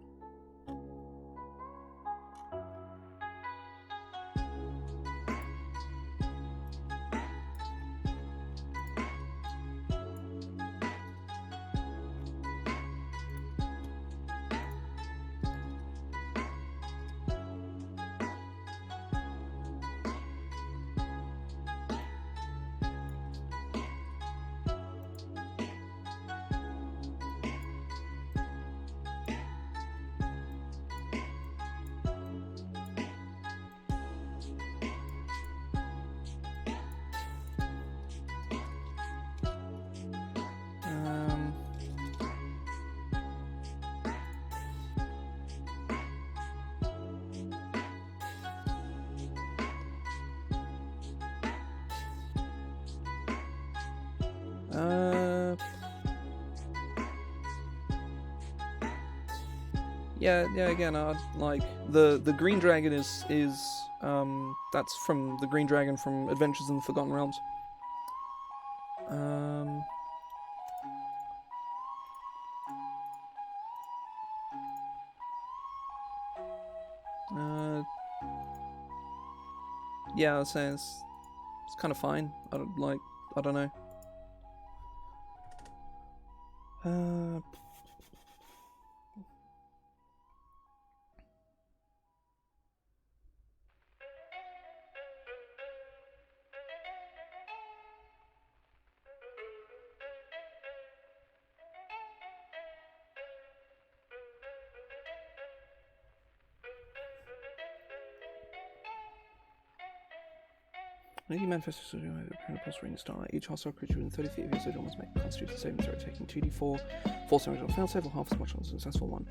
Yeah. Again, like the green dragon is that's from the green dragon from Adventures in the Forgotten Realms. Yeah, I'd say it's kind of fine. I don't know. When you manifest a sigil with a pulse ring starlight, each hostile creature within 30 feet of your sigil must make a constitution saving throw, taking 2d4, force damage on a failed save, or half as much on a successful one.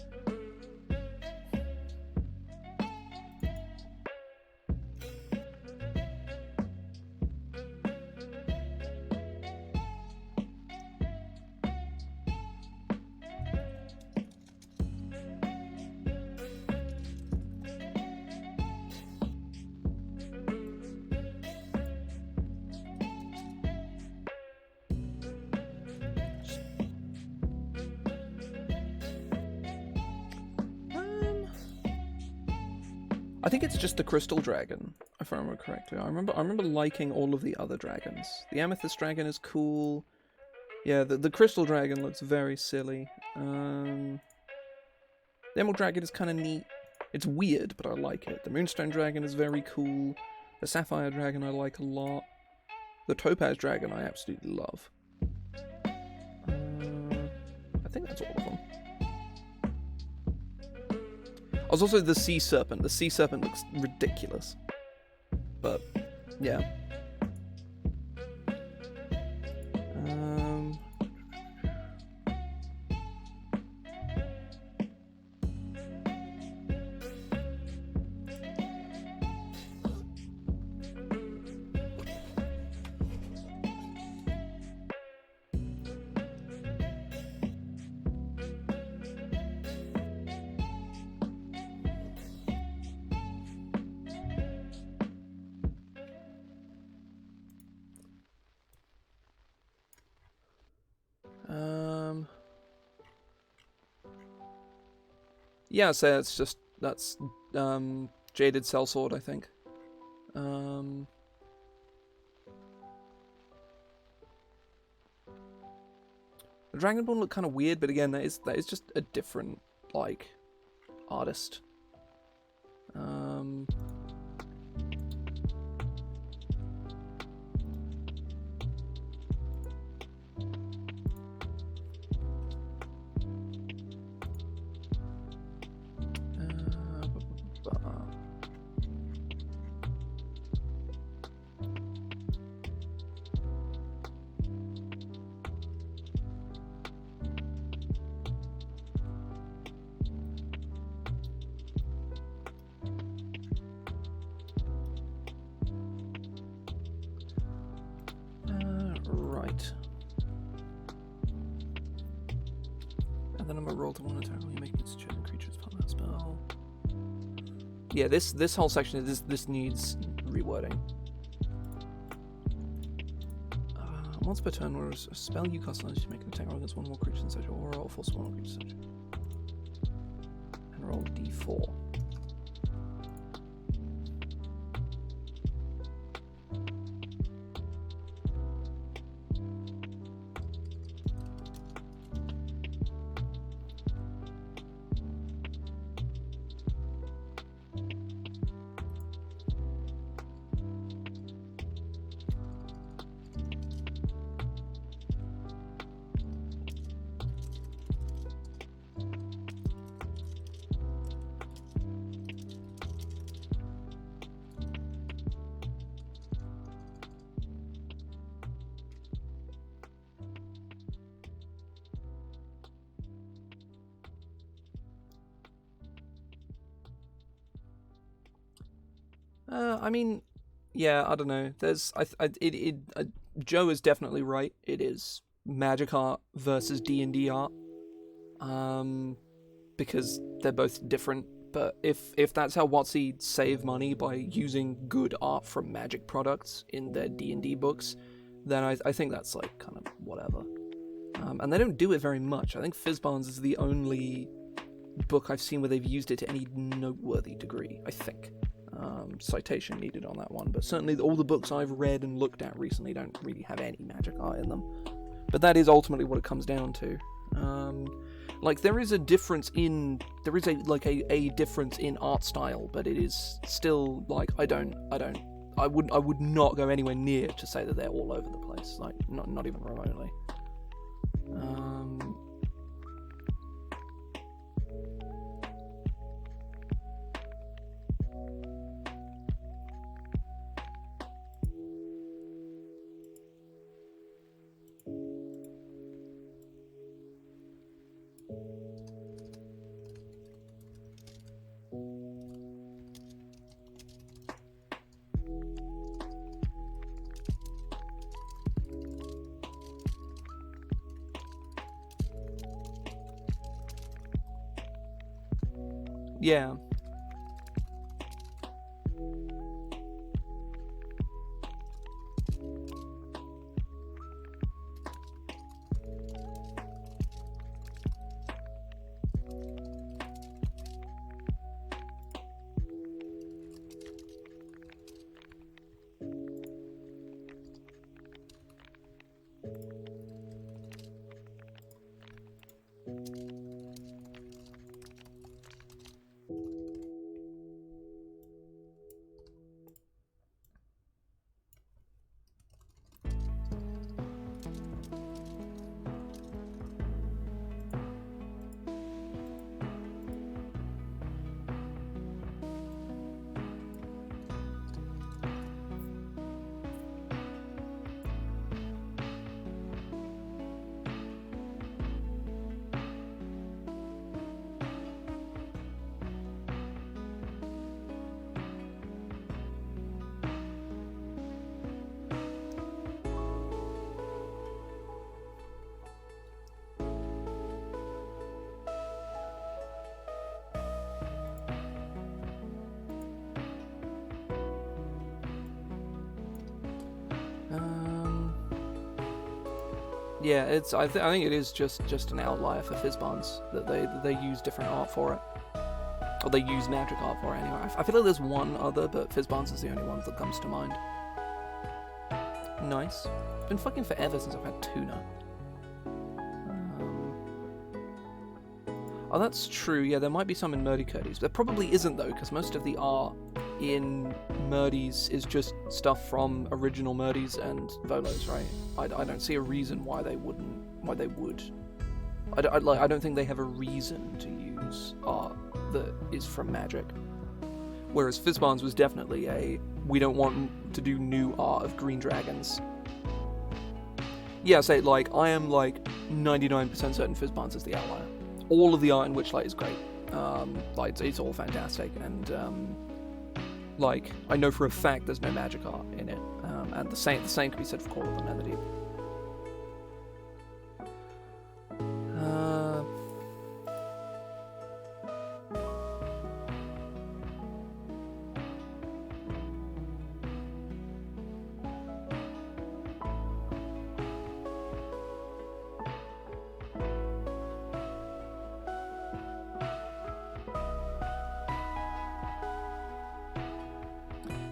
I think it's just the crystal dragon, if I remember correctly. I remember liking all of the other dragons. The amethyst dragon is cool. Yeah, the crystal dragon looks very silly. The emerald dragon is kind of neat. It's weird, but I like it. The moonstone dragon is very cool. The sapphire dragon I like a lot. The topaz dragon I absolutely love. I think that's all of them. I was also the sea serpent. The sea serpent looks ridiculous. But, yeah. Yeah, so it's just, that's, Jaded Sellsword, I think. The Dragonborn look kind of weird, but again, that is just a different, like, artist. Right. And then I'm gonna roll to one attack when you make its chosen creatures part of that spell. Yeah, this whole section this needs rewording. Once per turn, where a spell you cast allows you to make an attack roll against one or more creatures inside your aura, or force one more creature inside you. And roll d4. I mean, yeah, I don't know. There's, Joe is definitely right. It is magic art versus D&D art, because they're both different. But if that's how WotC save money by using good art from Magic products in their D&D books, then I think that's like kind of whatever. And they don't do it very much. I think Fizzbarns is the only book I've seen where they've used it to any noteworthy degree, I think. Citation needed on that one, but certainly all the books I've read and looked at recently don't really have any magic art in them. But that is ultimately what it comes down to. Like there is a difference in difference in art style, but it is still like I would not go anywhere near to say that they're all over the place, like not even remotely. Yeah. Yeah, it's. I think it is just an outlier for Fizzbarns that they use different art for it, or they use magic art for it anyway. I feel like there's one other, but Fizzbarns is the only one that comes to mind. Nice. It's been fucking forever since I've had tuna. Oh, that's true. Yeah, there might be some in OwletCaity's. There probably isn't, though, because most of the art in Murdy's is just stuff from original Murdy's and Volos, right? I don't see a reason why they wouldn't. Why they would. I don't think they have a reason to use art that is from Magic. Whereas Fizzbarns was definitely a, we don't want to do new art of green dragons. Yeah, say, like, I am, like, 99% certain Fizzbarns is the outlier. All of the art in Witchlight is great. Like, it's all fantastic, and, like, I know for a fact there's no magic art in it. And the same can be said for Call of the Netherdeep.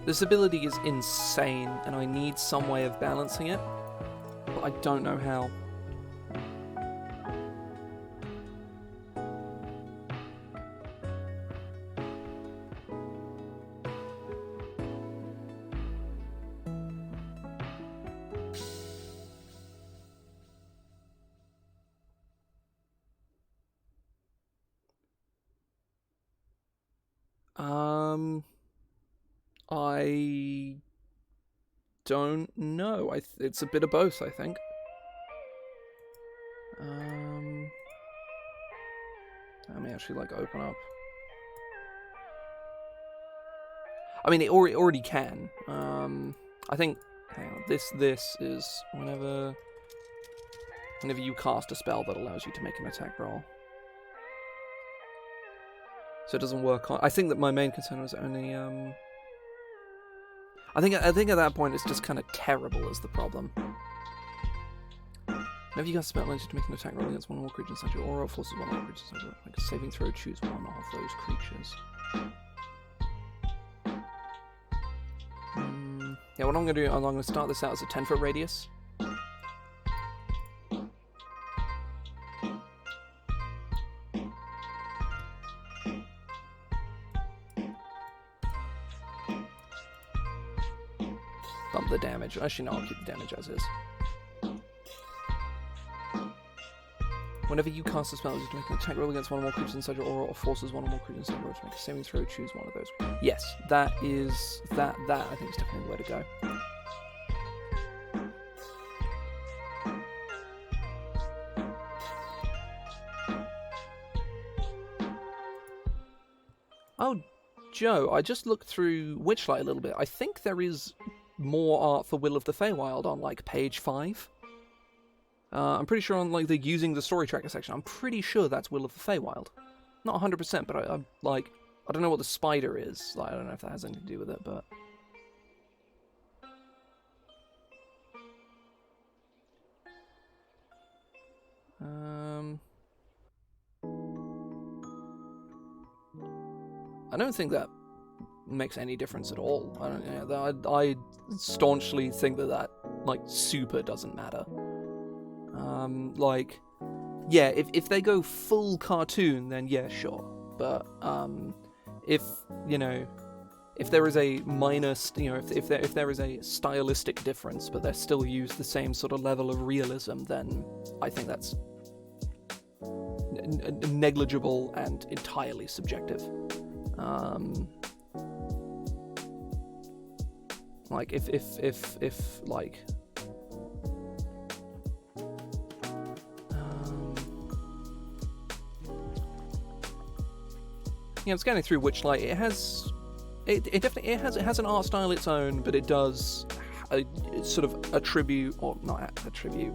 This ability is insane, and I need some way of balancing it, but I don't know how. I don't know. It's a bit of both, I think. Let me actually, like, open up. I mean, it already can. I think. Hang on. This is whenever you cast a spell that allows you to make an attack roll. So it doesn't work on. I think that my main concern was only. I think at that point it's just kind of terrible is the problem. Whenever you cast a spell allows you to make an attack roll against one or more creatures inside your aura, or forces one or more creatures inside your aura. Make a saving throw, choose one of those creatures. Yeah, what I'm going to do, I'm going to start this out as a 10-foot radius. Bump the damage. Actually, no, I'll keep the damage as is. Whenever you cast a spell, you can make an attack roll against one or more creatures inside your aura, or forces one or more creatures inside your aura to make a saving throw, choose one of those. Yes, that is... That I think is definitely the way to go. Oh, Joe, I just looked through Witchlight a little bit. I think there is more art for Will of the Feywild on, like, page 5. I'm pretty sure on, like, the using the story tracker section, I'm pretty sure that's Will of the Feywild. Not 100%, but I'm like, I don't know what the spider is. Like, I don't know if that has anything to do with it, but... I don't think that makes any difference at all. I staunchly think that, like, super doesn't matter. Like, yeah, if they go full cartoon, then yeah, sure. But, if, you know, if there is a minor, if there is a stylistic difference, but they still use the same sort of level of realism, then I think that's negligible and entirely subjective. Like, if like... Yeah, I'm scanning through Witchlight. It has an art style its own, but it does sort of attribute, or not attribute.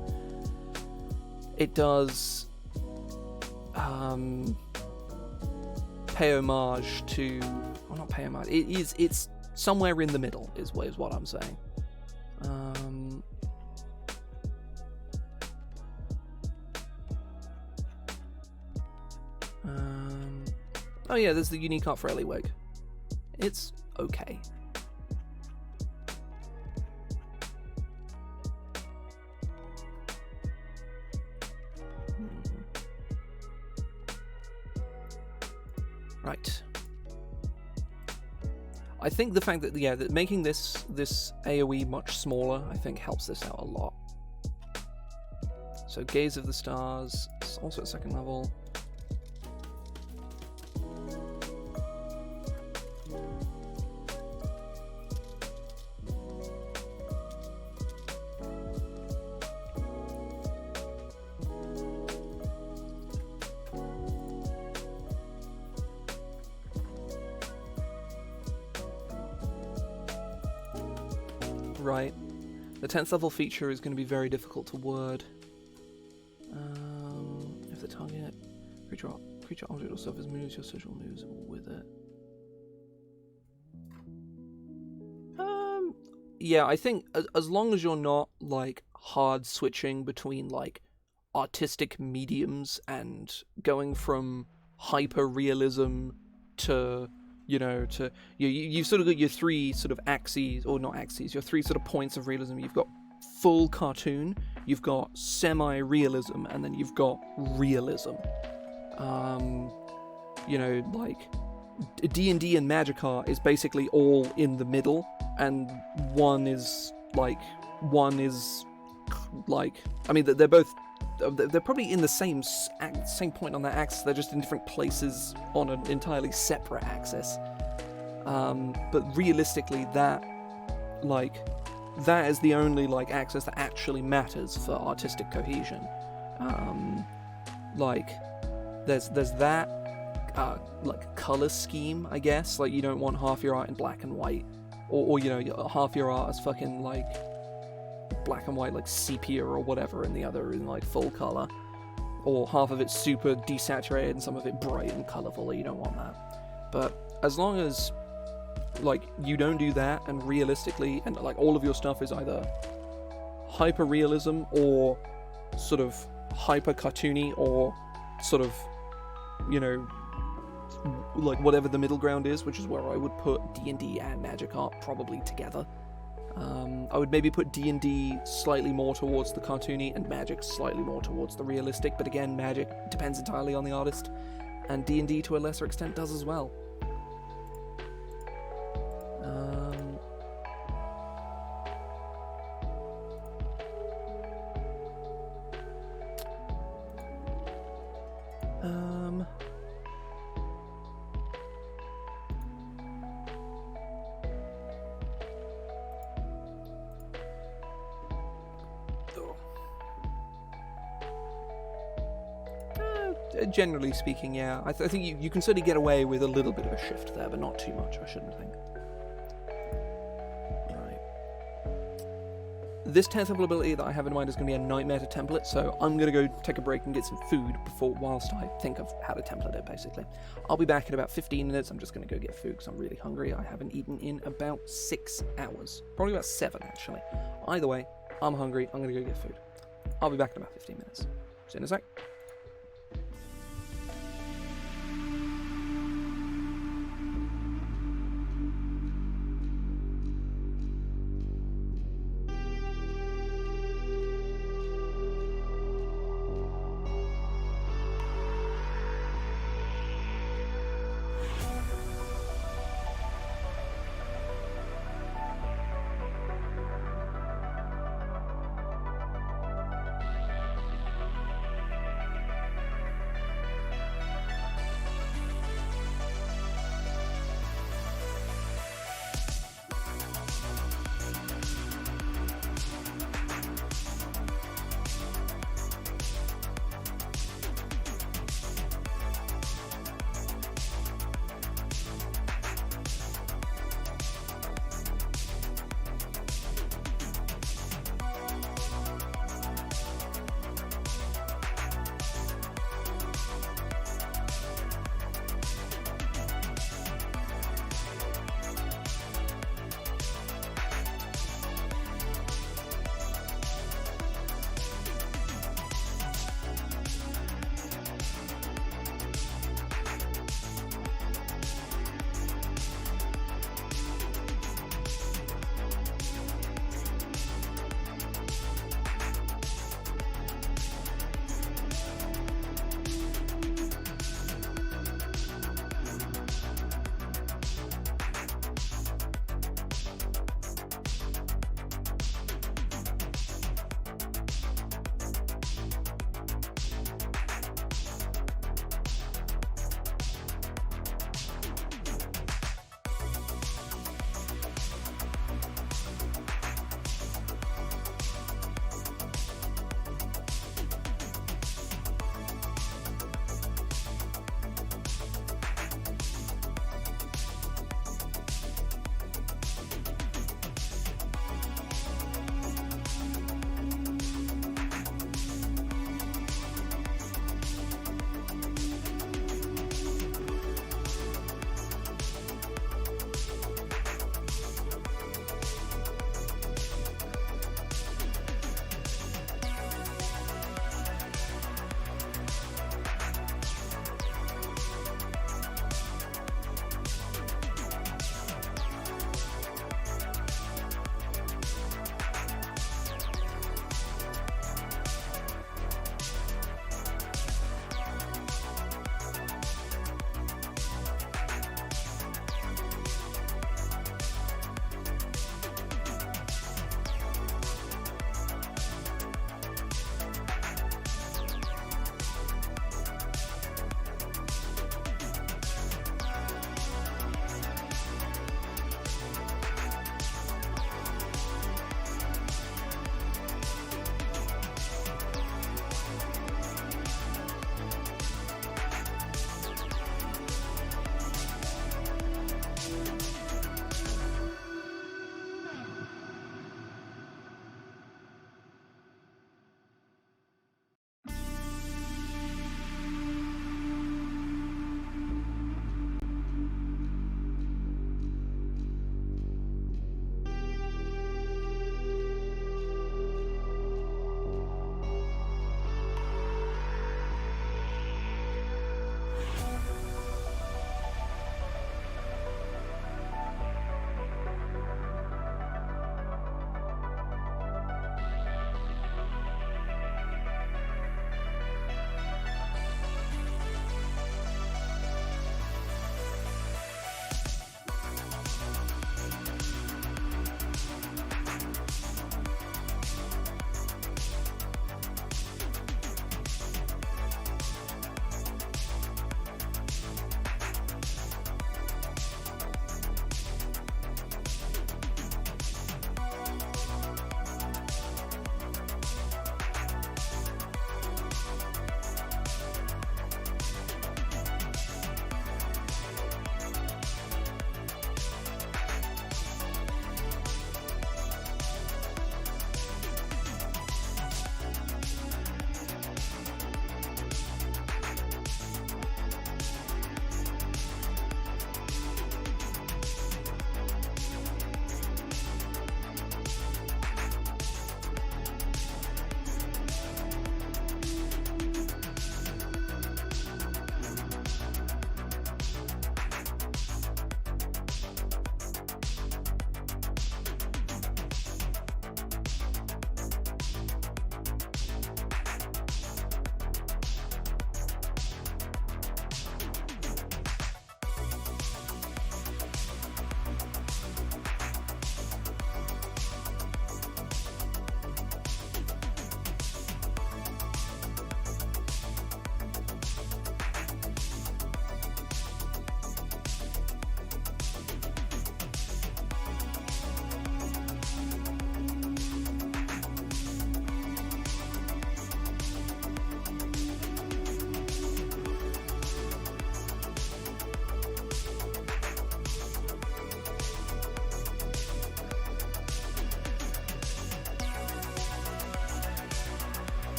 It does pay homage to, well, not pay homage. It's somewhere in the middle is what I'm saying. Oh yeah, there's the unique art for Eliweg. It's okay. Right. I think the fact that that making this AoE much smaller, I think helps this out a lot. So Gaze of the Stars, it's also at 2nd level. Right. The 10th level feature is going to be very difficult to word. If the target creature object or surface moves, your sigil moves with it. Yeah, I think as long as you're not like hard switching between like artistic mediums and going from hyper realism to you've sort of got your three sort of axes, or not axes, your three sort of points of realism. You've got full cartoon, you've got semi-realism, and then you've got realism. Like D&D and Magicka is basically all in the middle, and one is like I mean they're both. They're probably in the same point on that axis. They're just in different places on an entirely separate axis. But realistically, that is the only like axis that actually matters for artistic cohesion. There's that like color scheme, I guess. Like you don't want half your art in black and white, or half your art as fucking like black and white, like sepia or whatever, and the other in like full color, or half of it super desaturated and some of it bright and colorful. You don't want that. But as long as like you don't do that, and realistically, and like all of your stuff is either hyper realism or sort of hyper cartoony, or sort of like whatever the middle ground is, which is where I would put D&D and Magic art probably together. I would maybe put D&D slightly more towards the cartoony and Magic slightly more towards the realistic, but again, Magic depends entirely on the artist, and D&D to a lesser extent does as well. Generally speaking, yeah. I think you can certainly get away with a little bit of a shift there, but not too much, I shouldn't think. Right. This 10th level ability that I have in mind is going to be a Nightmare to template, so I'm going to go take a break and get some food whilst I think of how to template it, basically. I'll be back in about 15 minutes. I'm just going to go get food because I'm really hungry. I haven't eaten in about 6 hours. Probably about 7, actually. Either way, I'm hungry. I'm going to go get food. I'll be back in about 15 minutes. See you in a sec.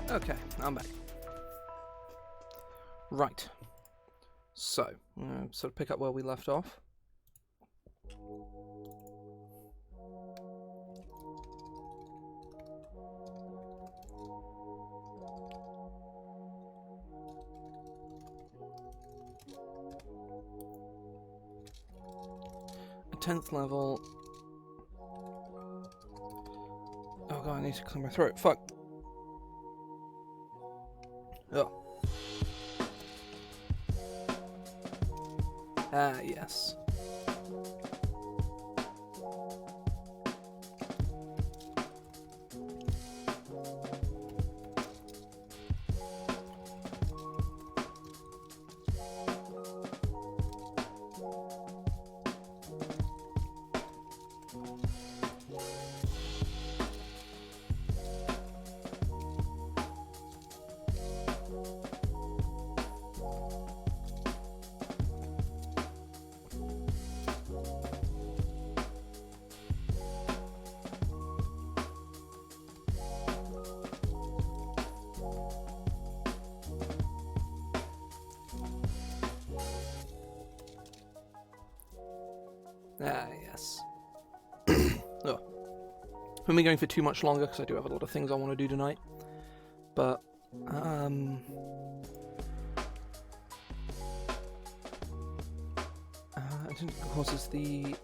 Okay, I'm back. Right. So, sort of pick up where we left off. A 10th level. Oh god, I need to clear my throat. Fuck. Oh. Ah, yes. Ah, yes. Oh. I'm not going for too much longer because I do have a lot of things I want to do tonight. But, I think it causes the...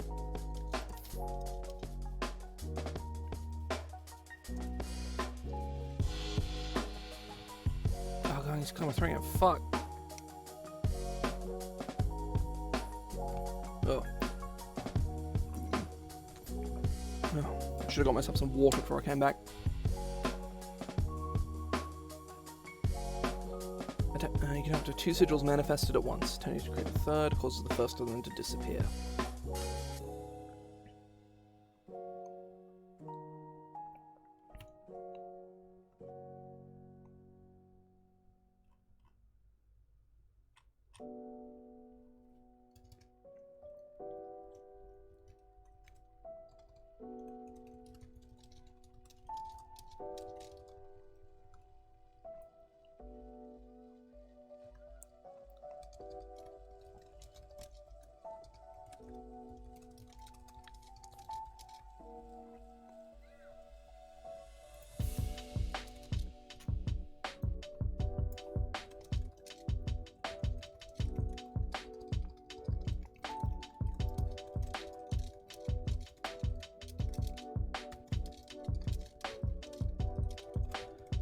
Oh god, he's kind of throwing it. Fuck. Oh. Oh. I should have got myself some water before I came back. You can have up to 2 sigils manifested at once. Turning to create a third causes the first of them to disappear.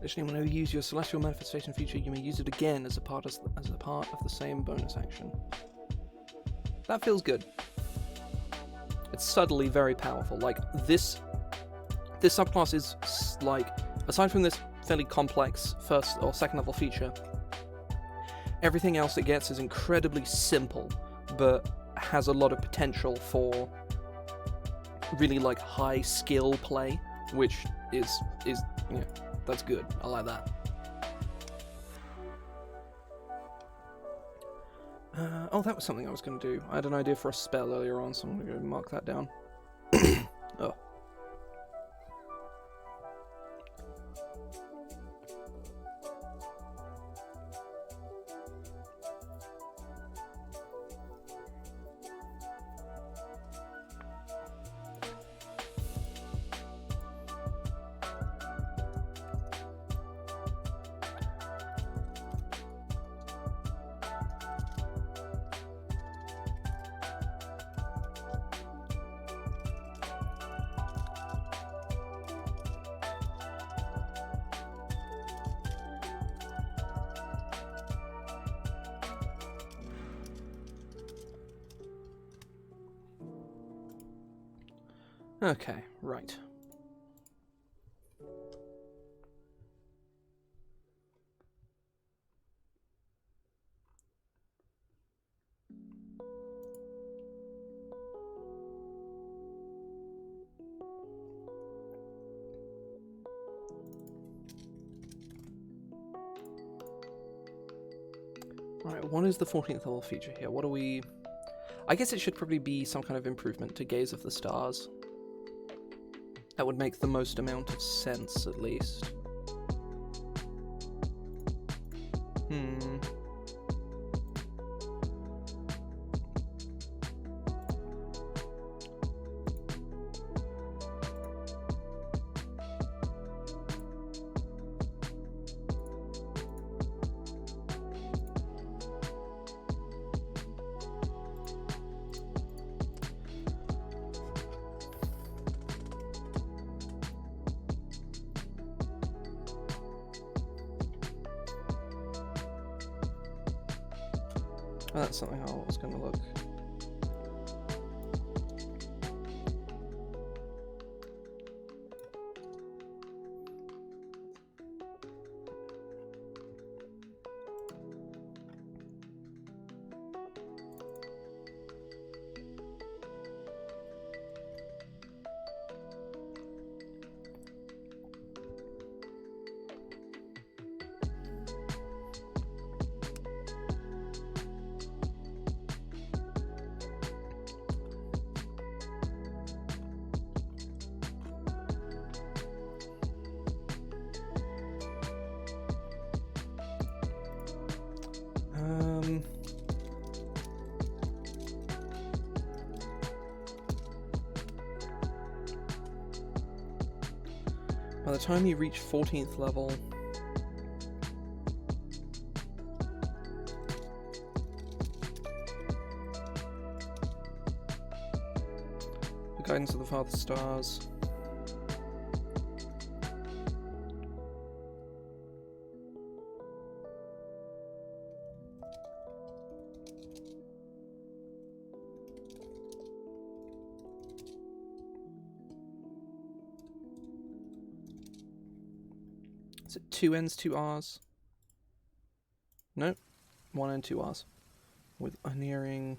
Additionally, whenever you use your celestial manifestation feature, you may use it again as a part of the same bonus action. That feels good. It's subtly very powerful. Like this subclass is like, aside from this fairly complex first or second level feature, everything else it gets is incredibly simple, but has a lot of potential for really like high skill play, which is yeah. That's good. I like that. Oh, that was something I was going to do. I had an idea for a spell earlier on, so I'm going to go mark that down. Oh. Okay, right. Alright, what is the 14th level feature here? What do we... I guess it should probably be some kind of improvement to Gaze of the Stars. That would make the most amount of sense, at least. Hmm. That's something how it was going to look. By the time you reach 14th level, the guidance of the Father Stars. Is it 2 N's, 2 R's? Nope. 1 N, 2 R's. With unearing.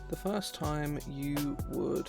The first time you would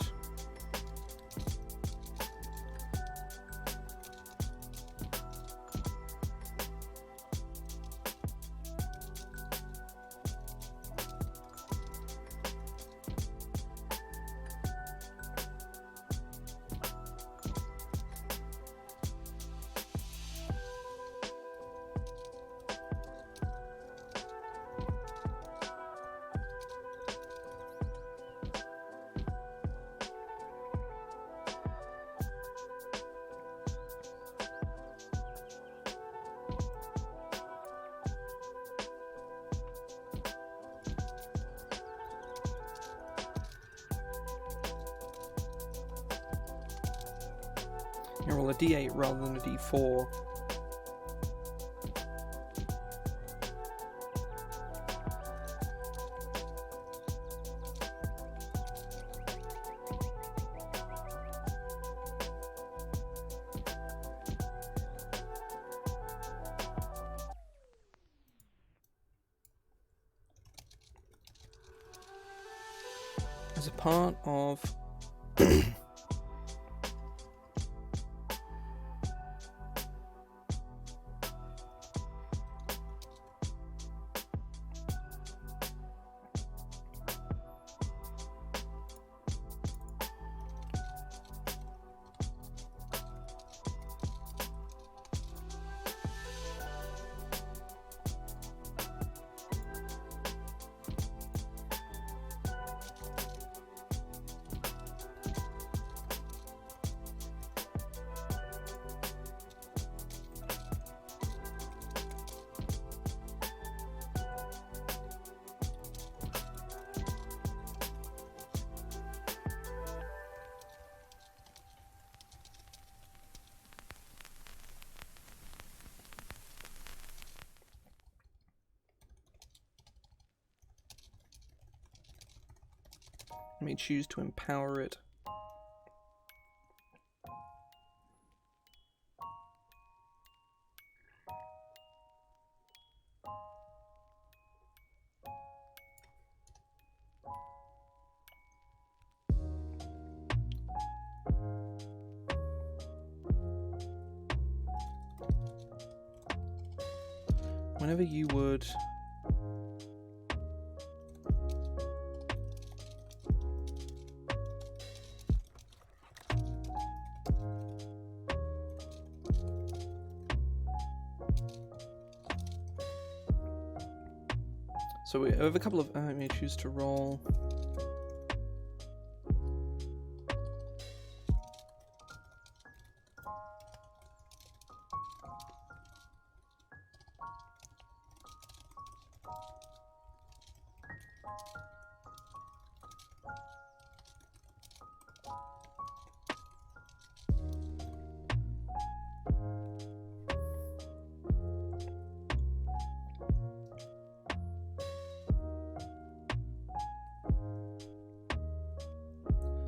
you roll a d8 rather than a d4. As a part of you may choose to empower it. whenever you would... So we have a couple of... I may choose to roll...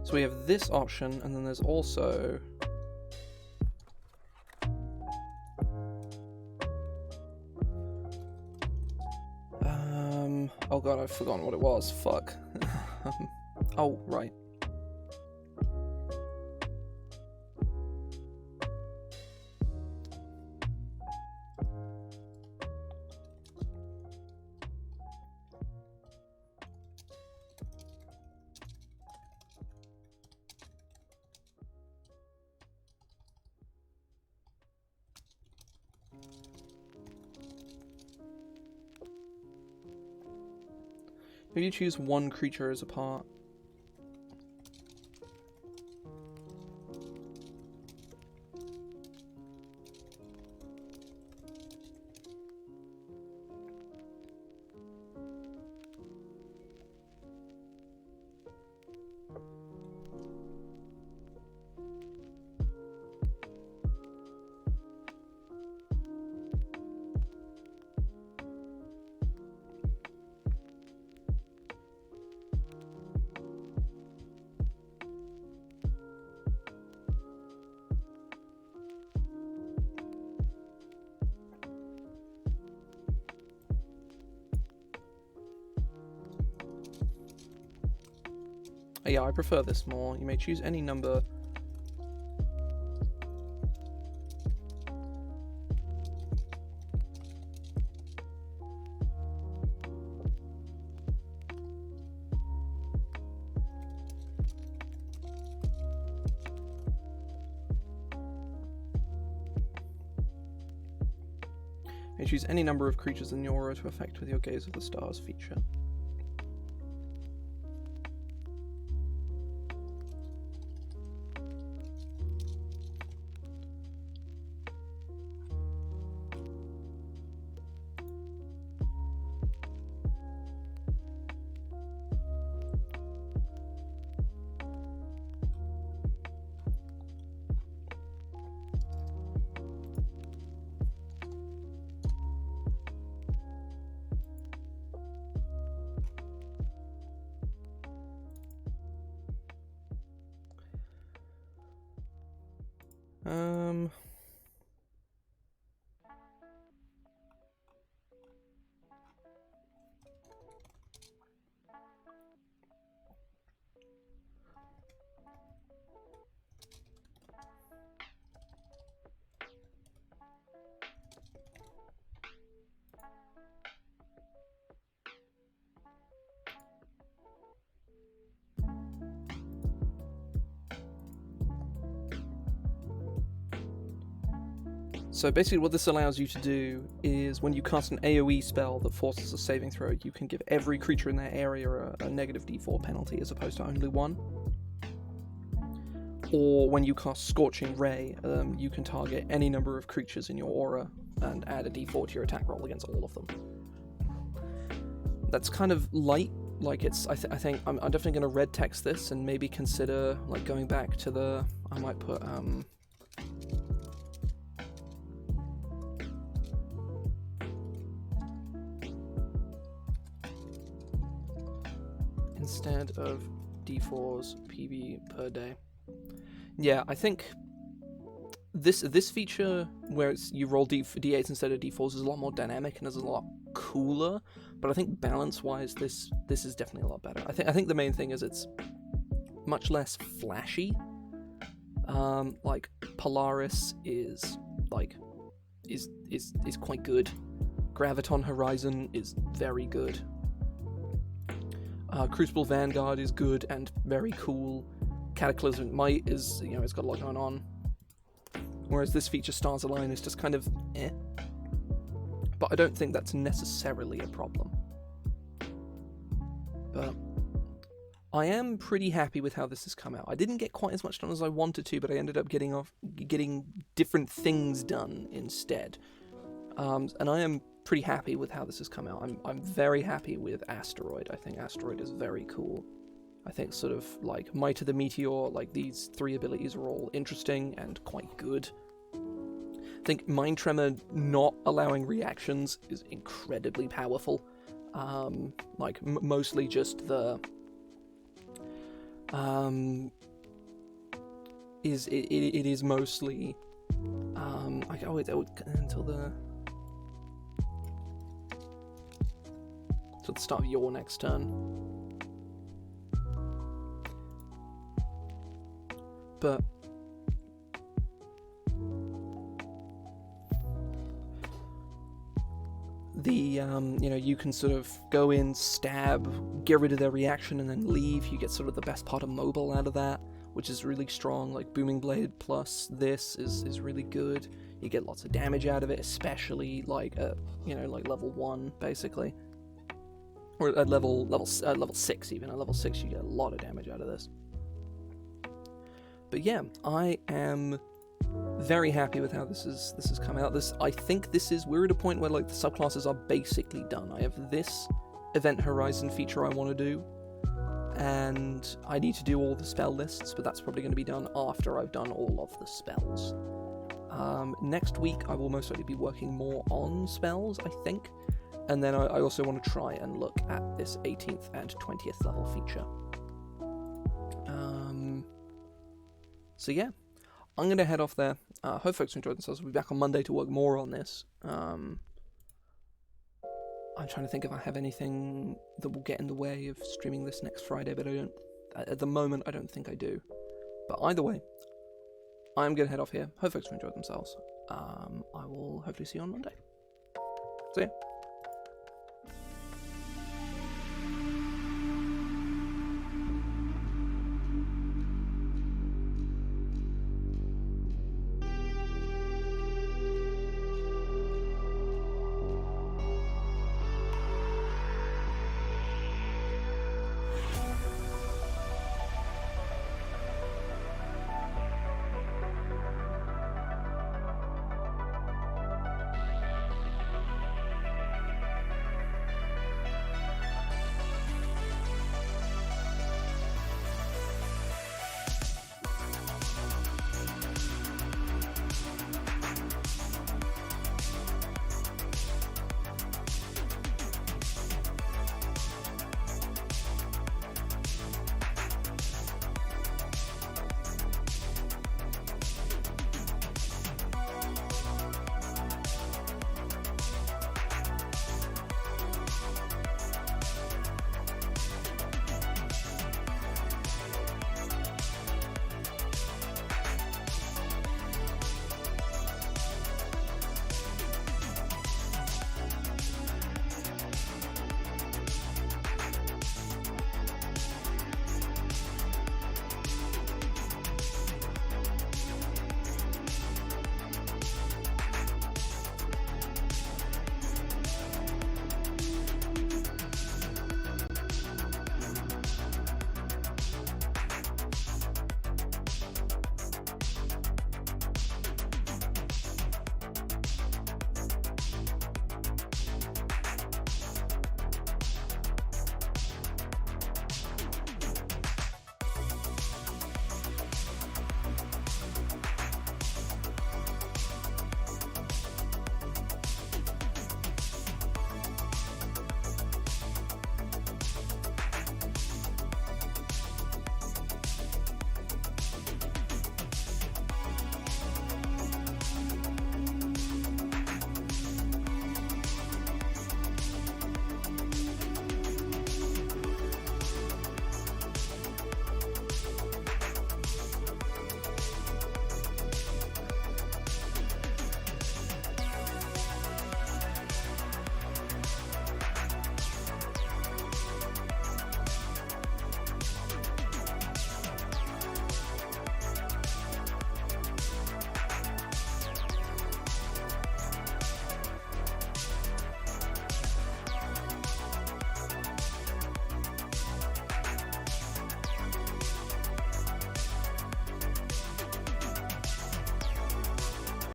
So we have this option, and then there's also... Oh god, I've forgotten what it was. Fuck. Oh, right. Maybe you choose one creature as a part. Yeah, I prefer this more. You may choose any number. You may choose any number of creatures in your aura to affect with your Gaze of the Stars feature. So basically what this allows you to do is when you cast an AoE spell that forces a saving throw, you can give every creature in that area a negative d4 penalty as opposed to only one. Or when you cast Scorching Ray, you can target any number of creatures in your aura and add a d4 to your attack roll against all of them. That's kind of light. Like it's, I think I'm definitely going to red text this and maybe consider like going back to the, I might put instead of d4s PB per day. Yeah, I think this feature where you roll d8s instead of d4s is a lot more dynamic and is a lot cooler. But I think balance-wise, this is definitely a lot better. I think the main thing is it's much less flashy. Like Polaris is quite good. Graviton Horizon is very good. Crucible Vanguard is good and very cool. Cataclysmic Might is, you know, it's got a lot going on. Whereas this feature, Stars Align, is just kind of eh. But I don't think that's necessarily a problem. But I am pretty happy with how this has come out. I didn't get quite as much done as I wanted to, but I ended up getting different things done instead. And I am pretty happy with how this has come out. I'm very happy with Asteroid. I think Asteroid is very cool. I think sort of like Might of the Meteor, like these 3 abilities are all interesting and quite good. I think Mind Tremor not allowing reactions is incredibly powerful. Like mostly just the it is mostly until the start of your next turn. But the you know, you can sort of go in, stab, get rid of their reaction, and then leave. You get sort of the best part of mobile out of that, which is really strong. Like Booming Blade plus this is really good. You get lots of damage out of it, especially like at, you know, like level 1 basically, or at level 6 even. At level 6 you get a lot of damage out of this. But yeah, I am very happy with how this has come out. I think we're at a point where like the subclasses are basically done. I have this Event Horizon feature I want to do, and I need to do all the spell lists, but that's probably going to be done after I've done all of the spells. Next week I will most likely be working more on spells, I think, and then I also want to try and look at this 18th and 20th level feature. So yeah, I'm going to head off there. Hope folks enjoyed themselves. We'll be back on Monday to work more on this. I'm trying to think if I have anything that will get in the way of streaming this next Friday, but at the moment I don't think I do. But either way, I'm going to head off here. Hope folks enjoyed themselves. I will hopefully see you on Monday. See ya.